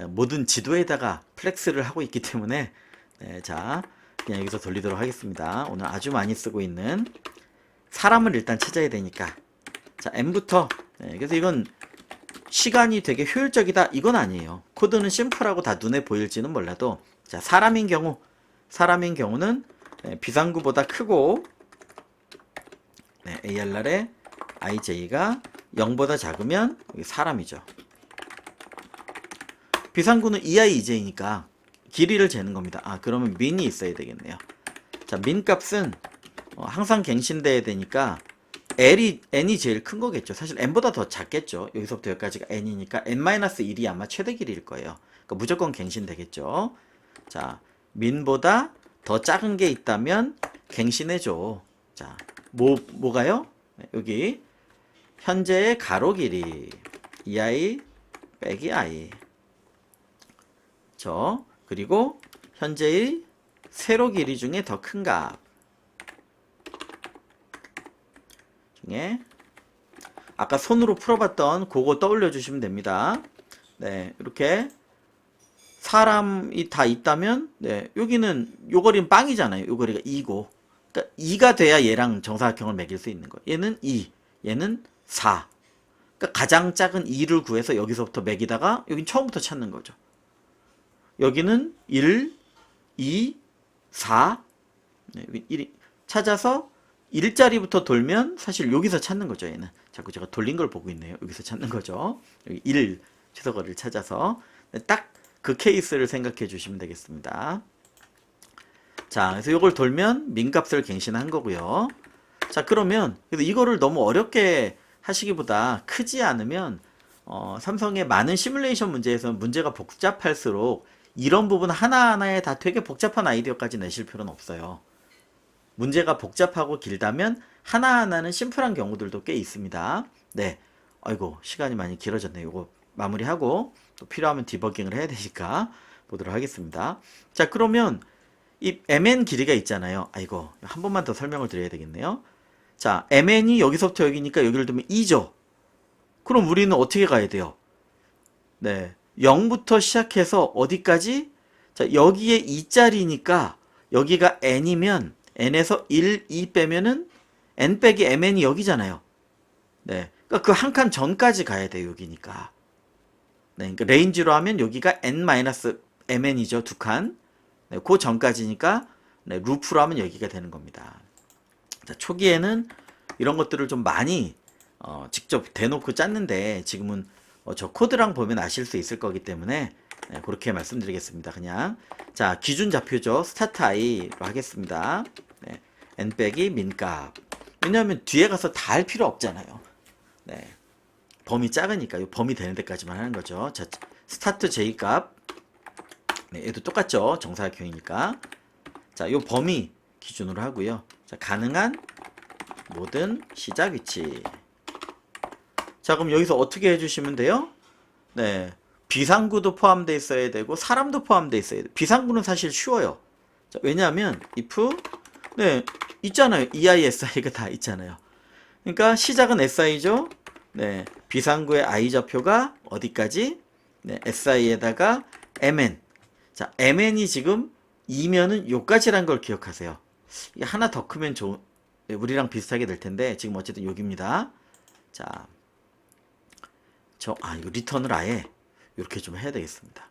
모든 지도에다가 플렉스를 하고 있기 때문에 네, 자 그냥 여기서 돌리도록 하겠습니다. 오늘 아주 많이 쓰고 있는 사람을 일단 찾아야 되니까 자 M부터 네, 그래서 이건 시간이 되게 효율적이다 이건 아니에요. 코드는 심플하고 다 눈에 보일지는 몰라도 자 사람인 경우는 네, 비상구보다 크고 네, ARR의 IJ가 0보다 작으면 사람이죠. 비상구는 EIEJ니까 길이를 재는 겁니다. 아 그러면 민이 있어야 되겠네요. 자 민 값은 항상 갱신돼야 되니까 N이 제일 큰 거겠죠. 사실 N보다 더 작겠죠. 여기서부터 여기까지가 N이니까 N-1이 아마 최대 길이일 거예요. 그러니까 무조건 갱신되겠죠. 자 민보다 더 작은 게 있다면 갱신해줘. 자 뭐가요? 여기 현재의 가로 길이 EI 빼기 I 그리고 현재의 세로 길이 중에 더 큰 값 중에 아까 손으로 풀어봤던 그거 떠올려 주시면 됩니다. 네, 이렇게 사람이 다 있다면, 네, 여기는 요 거리는 빵이잖아요. 요 거리가 2고. 그러니까 2가 돼야 얘랑 정사각형을 매길 수 있는 거예요. 얘는 2, 얘는 4. 그러니까 가장 작은 2를 구해서 여기서부터 매기다가 여긴 처음부터 찾는 거죠. 여기는 1, 2, 4. 네, 1, 찾아서 1자리부터 돌면 사실 여기서 찾는 거죠. 얘는. 자꾸 제가 돌린 걸 보고 있네요. 여기서 찾는 거죠. 여기 1 최소거리를 찾아서. 네, 딱 그 케이스를 생각해 주시면 되겠습니다. 자, 그래서 이걸 돌면 민값을 갱신한 거고요. 자, 그러면 그래서 이거를 너무 어렵게 하시기보다 크지 않으면 삼성의 많은 시뮬레이션 문제에서는 문제가 복잡할수록 이런 부분 하나하나에 다 되게 복잡한 아이디어까지 내실 필요는 없어요. 문제가 복잡하고 길다면 하나하나는 심플한 경우들도 꽤 있습니다. 네, 아이고 시간이 많이 길어졌네요. 이거 마무리하고 또 필요하면 디버깅을 해야 되니까 보도록 하겠습니다. 자, 그러면 이 mn 길이가 있잖아요. 아이고 한 번만 더 설명을 드려야 되겠네요. 자, mn이 여기서부터 여기니까 여기를 두면 2죠. 그럼 우리는 어떻게 가야 돼요? 네, 0부터 시작해서 어디까지? 자, 여기에 2짜리니까 여기가 n이면 n에서 1, 2 빼면은 n 빼기 mn이 여기잖아요. 네, 그러니까 그 한 칸 전까지 가야 돼요. 여기니까. 네, 그러니까 레인지로 하면 여기가 n-mn이죠. 두 칸. 네, 그 전까지니까 네, 루프로 하면 여기가 되는 겁니다. 자, 초기에는 이런 것들을 좀 많이 직접 대놓고 짰는데 지금은 저 코드랑 보면 아실 수 있을 거기 때문에 네, 그렇게 말씀드리겠습니다. 그냥 자, 기준 좌표죠. 스타트 i로 하겠습니다. 네, n 빼기 민값. 왜냐하면 뒤에 가서 다 할 필요 없잖아요. 네, 범위 작으니까 요 범위 되는 데까지만 하는 거죠. 자, 스타트 j 값. 네, 얘도 똑같죠. 정사각형이니까. 자, 요 범위 기준으로 하고요. 자, 가능한 모든 시작 위치. 자, 그럼 여기서 어떻게 해주시면 돼요? 네, 비상구도 포함되어 있어야 되고 사람도 포함되어 있어야 돼요. 비상구는 사실 쉬워요. 자, 왜냐하면 if 네, 있잖아요. EISI가 다 있잖아요. 그러니까 시작은 SI죠. 네, 비상구의 I 좌표가 어디까지? 네, SI에다가 MN. 자, MN이 지금 2면은 요까지란 걸 기억하세요. 이게 하나 더 크면 네, 우리랑 비슷하게 될 텐데 지금 어쨌든 여기입니다. 자, 이거 리턴을 아예 이렇게 좀 해야 되겠습니다.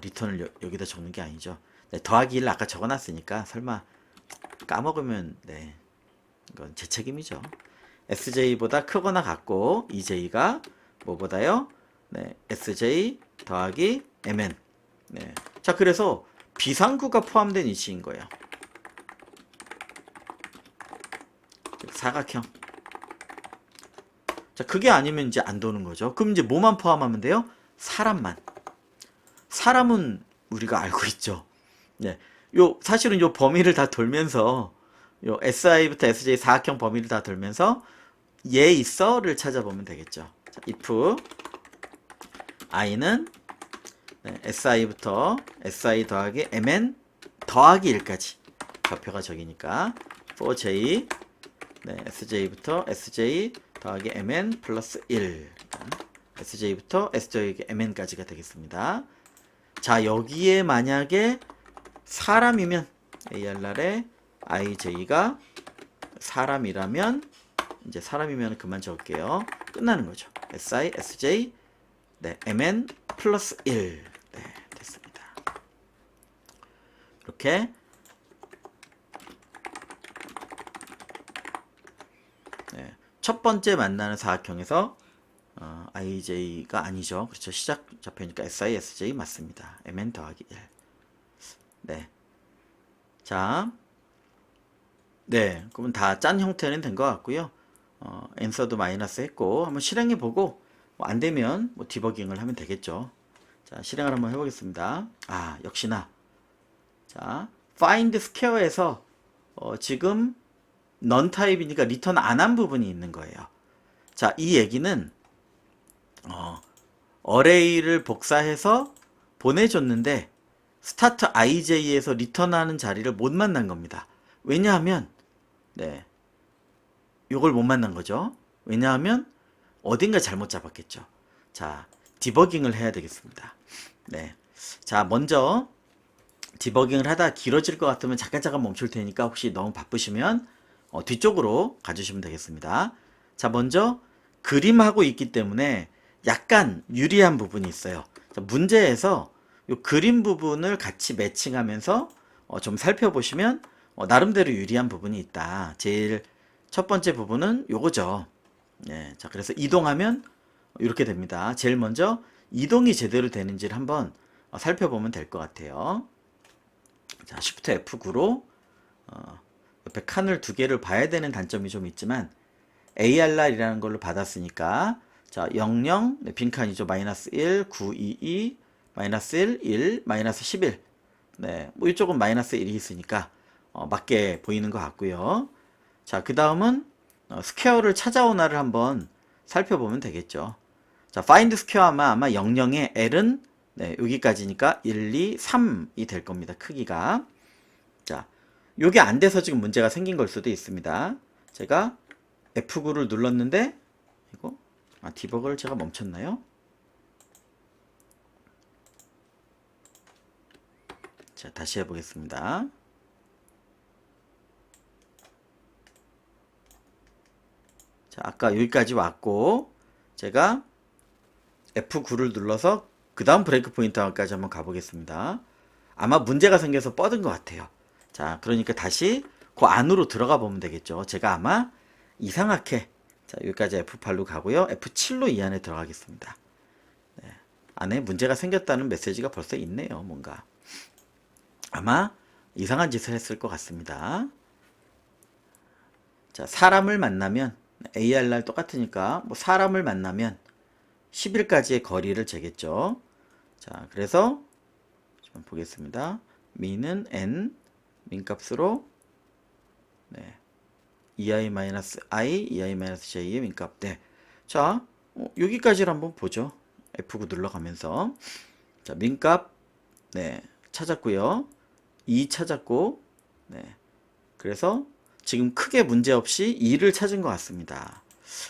리턴을 여기다 적는 게 아니죠. 네, 더하기 1 아까 적어놨으니까 설마 까먹으면 네, 이건 제 책임이죠. SJ보다 크거나 같고 EJ가 뭐보다요? 네, SJ 더하기 MN. 네. 자, 그래서 비상구가 포함된 위치인 거예요. 사각형. 자, 그게 아니면 이제 안 도는 거죠. 그럼 이제 뭐만 포함하면 돼요? 사람만. 사람은 우리가 알고 있죠. 네. 사실은 요 범위를 다 돌면서 요 SI부터 SJ 사각형 범위를 다 돌면서 얘 있어를 찾아보면 되겠죠. 자, if i는 네, SI부터 SI 더하기 MN 더하기 1까지 좌표가 저기니까 for J 네, SJ부터 SJ 더하기 MN 플러스 1 SJ부터 SJ MN까지가 되겠습니다. 자, 여기에 만약에 사람이면 ARR에 IJ가 사람이라면 이제 사람이면 그만 적을게요. 끝나는 거죠. SI, SJ 네, MN 플러스 1 네, 됐습니다. 이렇게 네, 첫 번째 만나는 사각형에서 IJ가 아니죠. 그렇죠. 시작 좌표니까 SI, SJ 맞습니다. MN 더하기 1 네. 자, 네, 그러면 다 짠 형태는 된 것 같고요. 앤서도 마이너스 했고 한번 실행해보고 뭐 안되면 뭐 디버깅을 하면 되겠죠. 자, 실행을 한번 해보겠습니다. 역시나 자, find square에서 지금 non 타입이니까 리턴 안 한 부분이 있는 거예요. 자, 이 얘기는 어레이를 복사해서 보내줬는데 스타트 IJ에서 리턴하는 자리를 못 만난 겁니다. 왜냐하면 네, 요걸 못 만난 거죠. 왜냐하면 어딘가 잘못 잡았겠죠. 자, 디버깅을 해야 되겠습니다. 네. 자, 먼저 디버깅을 하다 길어질 것 같으면 잠깐 멈출 테니까 혹시 너무 바쁘시면 뒤쪽으로 가주시면 되겠습니다. 자, 먼저 그림하고 있기 때문에 약간 유리한 부분이 있어요. 자, 문제에서 이 그림 부분을 같이 매칭하면서 좀 살펴보시면 나름대로 유리한 부분이 있다. 제일 첫 번째 부분은 요거죠. 네, 자, 그래서 이동하면 이렇게 됩니다. 제일 먼저 이동이 제대로 되는지를 한번 살펴보면 될 것 같아요. 자, Shift F9로 옆에 칸을 두 개를 봐야 되는 단점이 좀 있지만 ARR이라는 걸로 받았으니까 자, 00, 네, 빈칸이죠. 마이너스 1, 922, 마이너스 1, 1, 마이너스 11. 네, 뭐 이쪽은 마이너스 1이 있으니까 맞게 보이는 것 같고요. 자, 그 다음은 스퀘어를 찾아오나를 한번 살펴보면 되겠죠. 자, find square 아마 00에 L은 네, 여기까지니까 1, 2, 3이 될 겁니다. 크기가. 자, 요게 안 돼서 지금 문제가 생긴 걸 수도 있습니다. 제가 F9를 눌렀는데 이거 디버그를 제가 멈췄나요? 자, 다시 해보겠습니다. 자, 아까 여기까지 왔고 제가 F9를 눌러서 그 다음 브레이크 포인트까지 한번 가보겠습니다. 아마 문제가 생겨서 뻗은 것 같아요. 자, 그러니까 다시 그 안으로 들어가 보면 되겠죠. 제가 아마 이상하게 자, 여기까지 F8로 가고요. F7로 이 안에 들어가겠습니다. 네, 안에 문제가 생겼다는 메시지가 벌써 있네요. 뭔가 아마 이상한 짓을 했을 것 같습니다. 자, 사람을 만나면 ARR 똑같으니까 뭐 사람을 만나면 10일까지의 거리를 재겠죠. 자, 그래서 좀 보겠습니다. 민은 n 민값으로 네, ei-i, ei-j의 민값. 네. 자, 여기까지를 한번 보죠. F9 눌러가면서 자, 민값 네, 찾았고요. 2 찾았고 네. 그래서 지금 크게 문제 없이 2를 찾은 것 같습니다.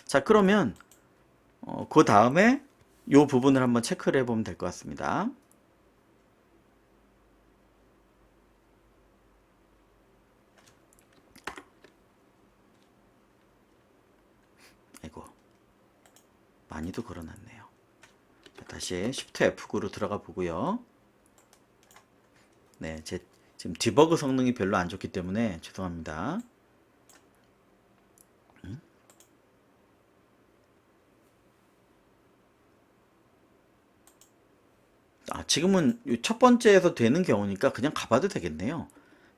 자, 그러면 그 다음에 이 부분을 한번 체크를 해보면 될 것 같습니다. 아이고, 많이도 걸어놨네요. 다시 Shift F9로 들어가 보고요. 네, 제 지금 디버그 성능이 별로 안 좋기 때문에 죄송합니다. 지금은 첫 번째에서 되는 경우니까 그냥 가봐도 되겠네요.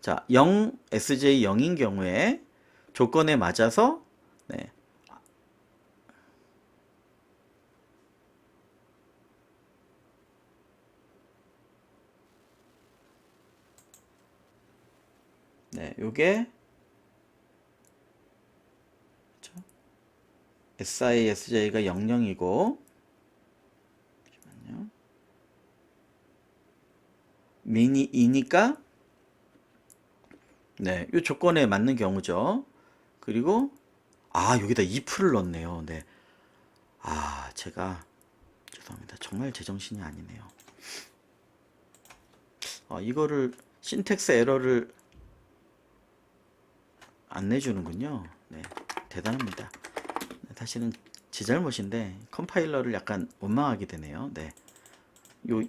자, 0, SJ 0인 경우에 조건에 맞아서 네, 네, 요게 SI, SJ가 00이고 잠시만요. 미니 2니까 네, 요 조건에 맞는 경우죠. 그리고 여기다 if를 넣었네요. 네. 제가 죄송합니다. 정말 제정신이 아니네요. 이거를 신텍스 에러를 안 내주는군요. 네, 대단합니다. 네, 사실은 제 잘못인데 컴파일러를 약간 원망하게 되네요. 네, 요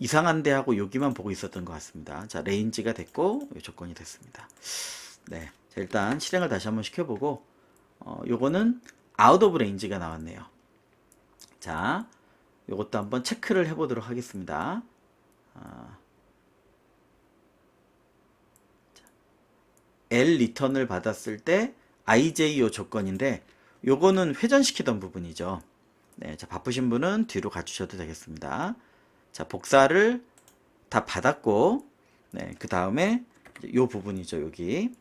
이상한데 하고 여기만 보고 있었던 것 같습니다. 자, 레인지가 됐고 요 조건이 됐습니다. 네, 자, 일단 실행을 다시 한번 시켜보고 요거는 아웃 오브 레인지가 나왔네요. 자, 요것도 한번 체크를 해보도록 하겠습니다. L 리턴을 받았을 때 IJ 요 조건인데 요거는 회전시키던 부분이죠. 네, 자, 바쁘신 분은 뒤로 가주셔도 되겠습니다. 자, 복사를 다 받았고 네, 그 다음에 요 부분이죠. 여기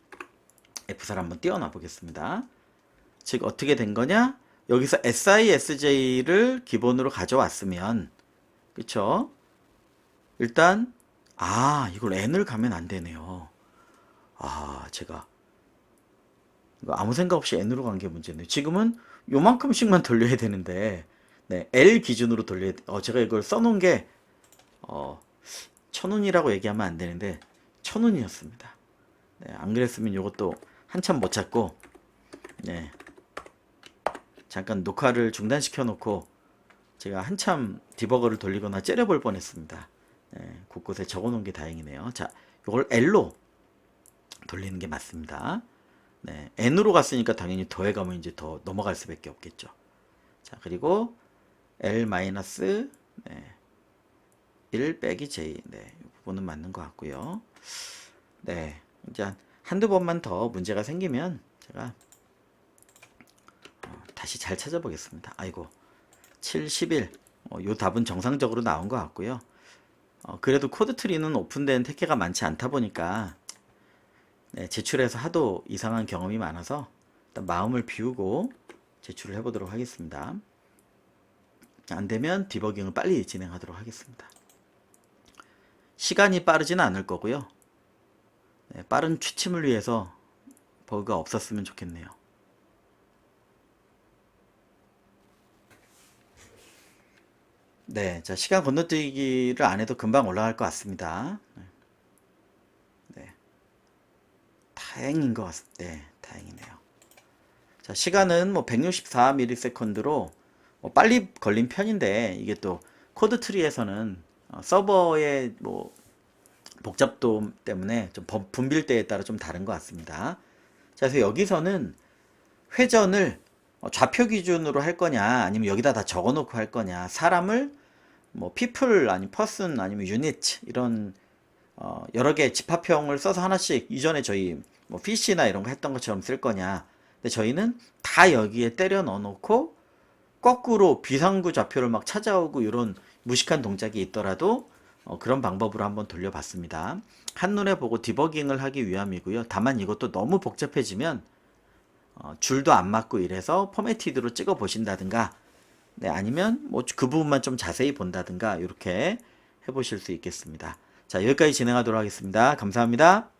F4를 한번 띄워놔 보겠습니다. 즉 어떻게 된 거냐? 여기서 SISJ를 기본으로 가져왔으면 그쵸? 일단 이걸 N을 가면 안 되네요. 제가 이거 아무 생각 없이 N으로 간 게 문제네요. 지금은 요만큼씩만 돌려야 되는데, 네, L 기준으로 돌려야 돼. 제가 이걸 써놓은 게, 1000원이라고 얘기하면 안 되는데, 1000원이었습니다. 네, 안 그랬으면 요것도 한참 못 찾고, 네, 잠깐 녹화를 중단시켜 놓고, 제가 한참 디버거를 돌리거나 째려볼 뻔했습니다. 네, 곳곳에 적어 놓은 게 다행이네요. 자, 요걸 L로 돌리는 게 맞습니다. 네, N으로 갔으니까 당연히 더해 가면 이제 더 넘어갈 수밖에 없겠죠. 자, 그리고 L 마이너스, 네, 1 빼기 J. 네, 이 부분은 맞는 것 같고요. 네, 이제 한두 번만 더 문제가 생기면 제가 다시 잘 찾아보겠습니다. 아이고, 7, 11. 요 답은 정상적으로 나온 것 같고요. 그래도 코드트리는 오픈된 택배가 많지 않다 보니까, 네, 제출해서 하도 이상한 경험이 많아서 일단 마음을 비우고 제출을 해보도록 하겠습니다. 안 되면 디버깅을 빨리 진행하도록 하겠습니다. 시간이 빠르지는 않을 거고요. 네, 빠른 취침을 위해서 버그가 없었으면 좋겠네요. 네, 자, 시간 건너뛰기를 안 해도 금방 올라갈 것 같습니다. 네, 다행인 것 같습니다. 네, 다행이네요. 자, 시간은 뭐 164ms로 빨리 걸린 편인데, 이게 또 코드 트리에서는 서버의 뭐 복잡도 때문에 좀 분빌대에 따라 좀 다른 것 같습니다. 자, 그래서 여기서는 회전을 좌표 기준으로 할 거냐, 아니면 여기다 다 적어 놓고 할 거냐, 사람을 뭐 people 아니면 person 아니면 unit 이런 여러 개 집합형을 써서 하나씩, 이전에 저희 뭐 PC나 이런 거 했던 것처럼 쓸 거냐. 근데 저희는 다 여기에 때려 넣어 놓고 거꾸로 비상구 좌표를 막 찾아오고 이런 무식한 동작이 있더라도 그런 방법으로 한번 돌려봤습니다. 한눈에 보고 디버깅을 하기 위함이고요. 다만 이것도 너무 복잡해지면 줄도 안 맞고 이래서 포매티드로 찍어 보신다든가, 네, 아니면 뭐 그 부분만 좀 자세히 본다든가 이렇게 해보실 수 있겠습니다. 자, 여기까지 진행하도록 하겠습니다. 감사합니다.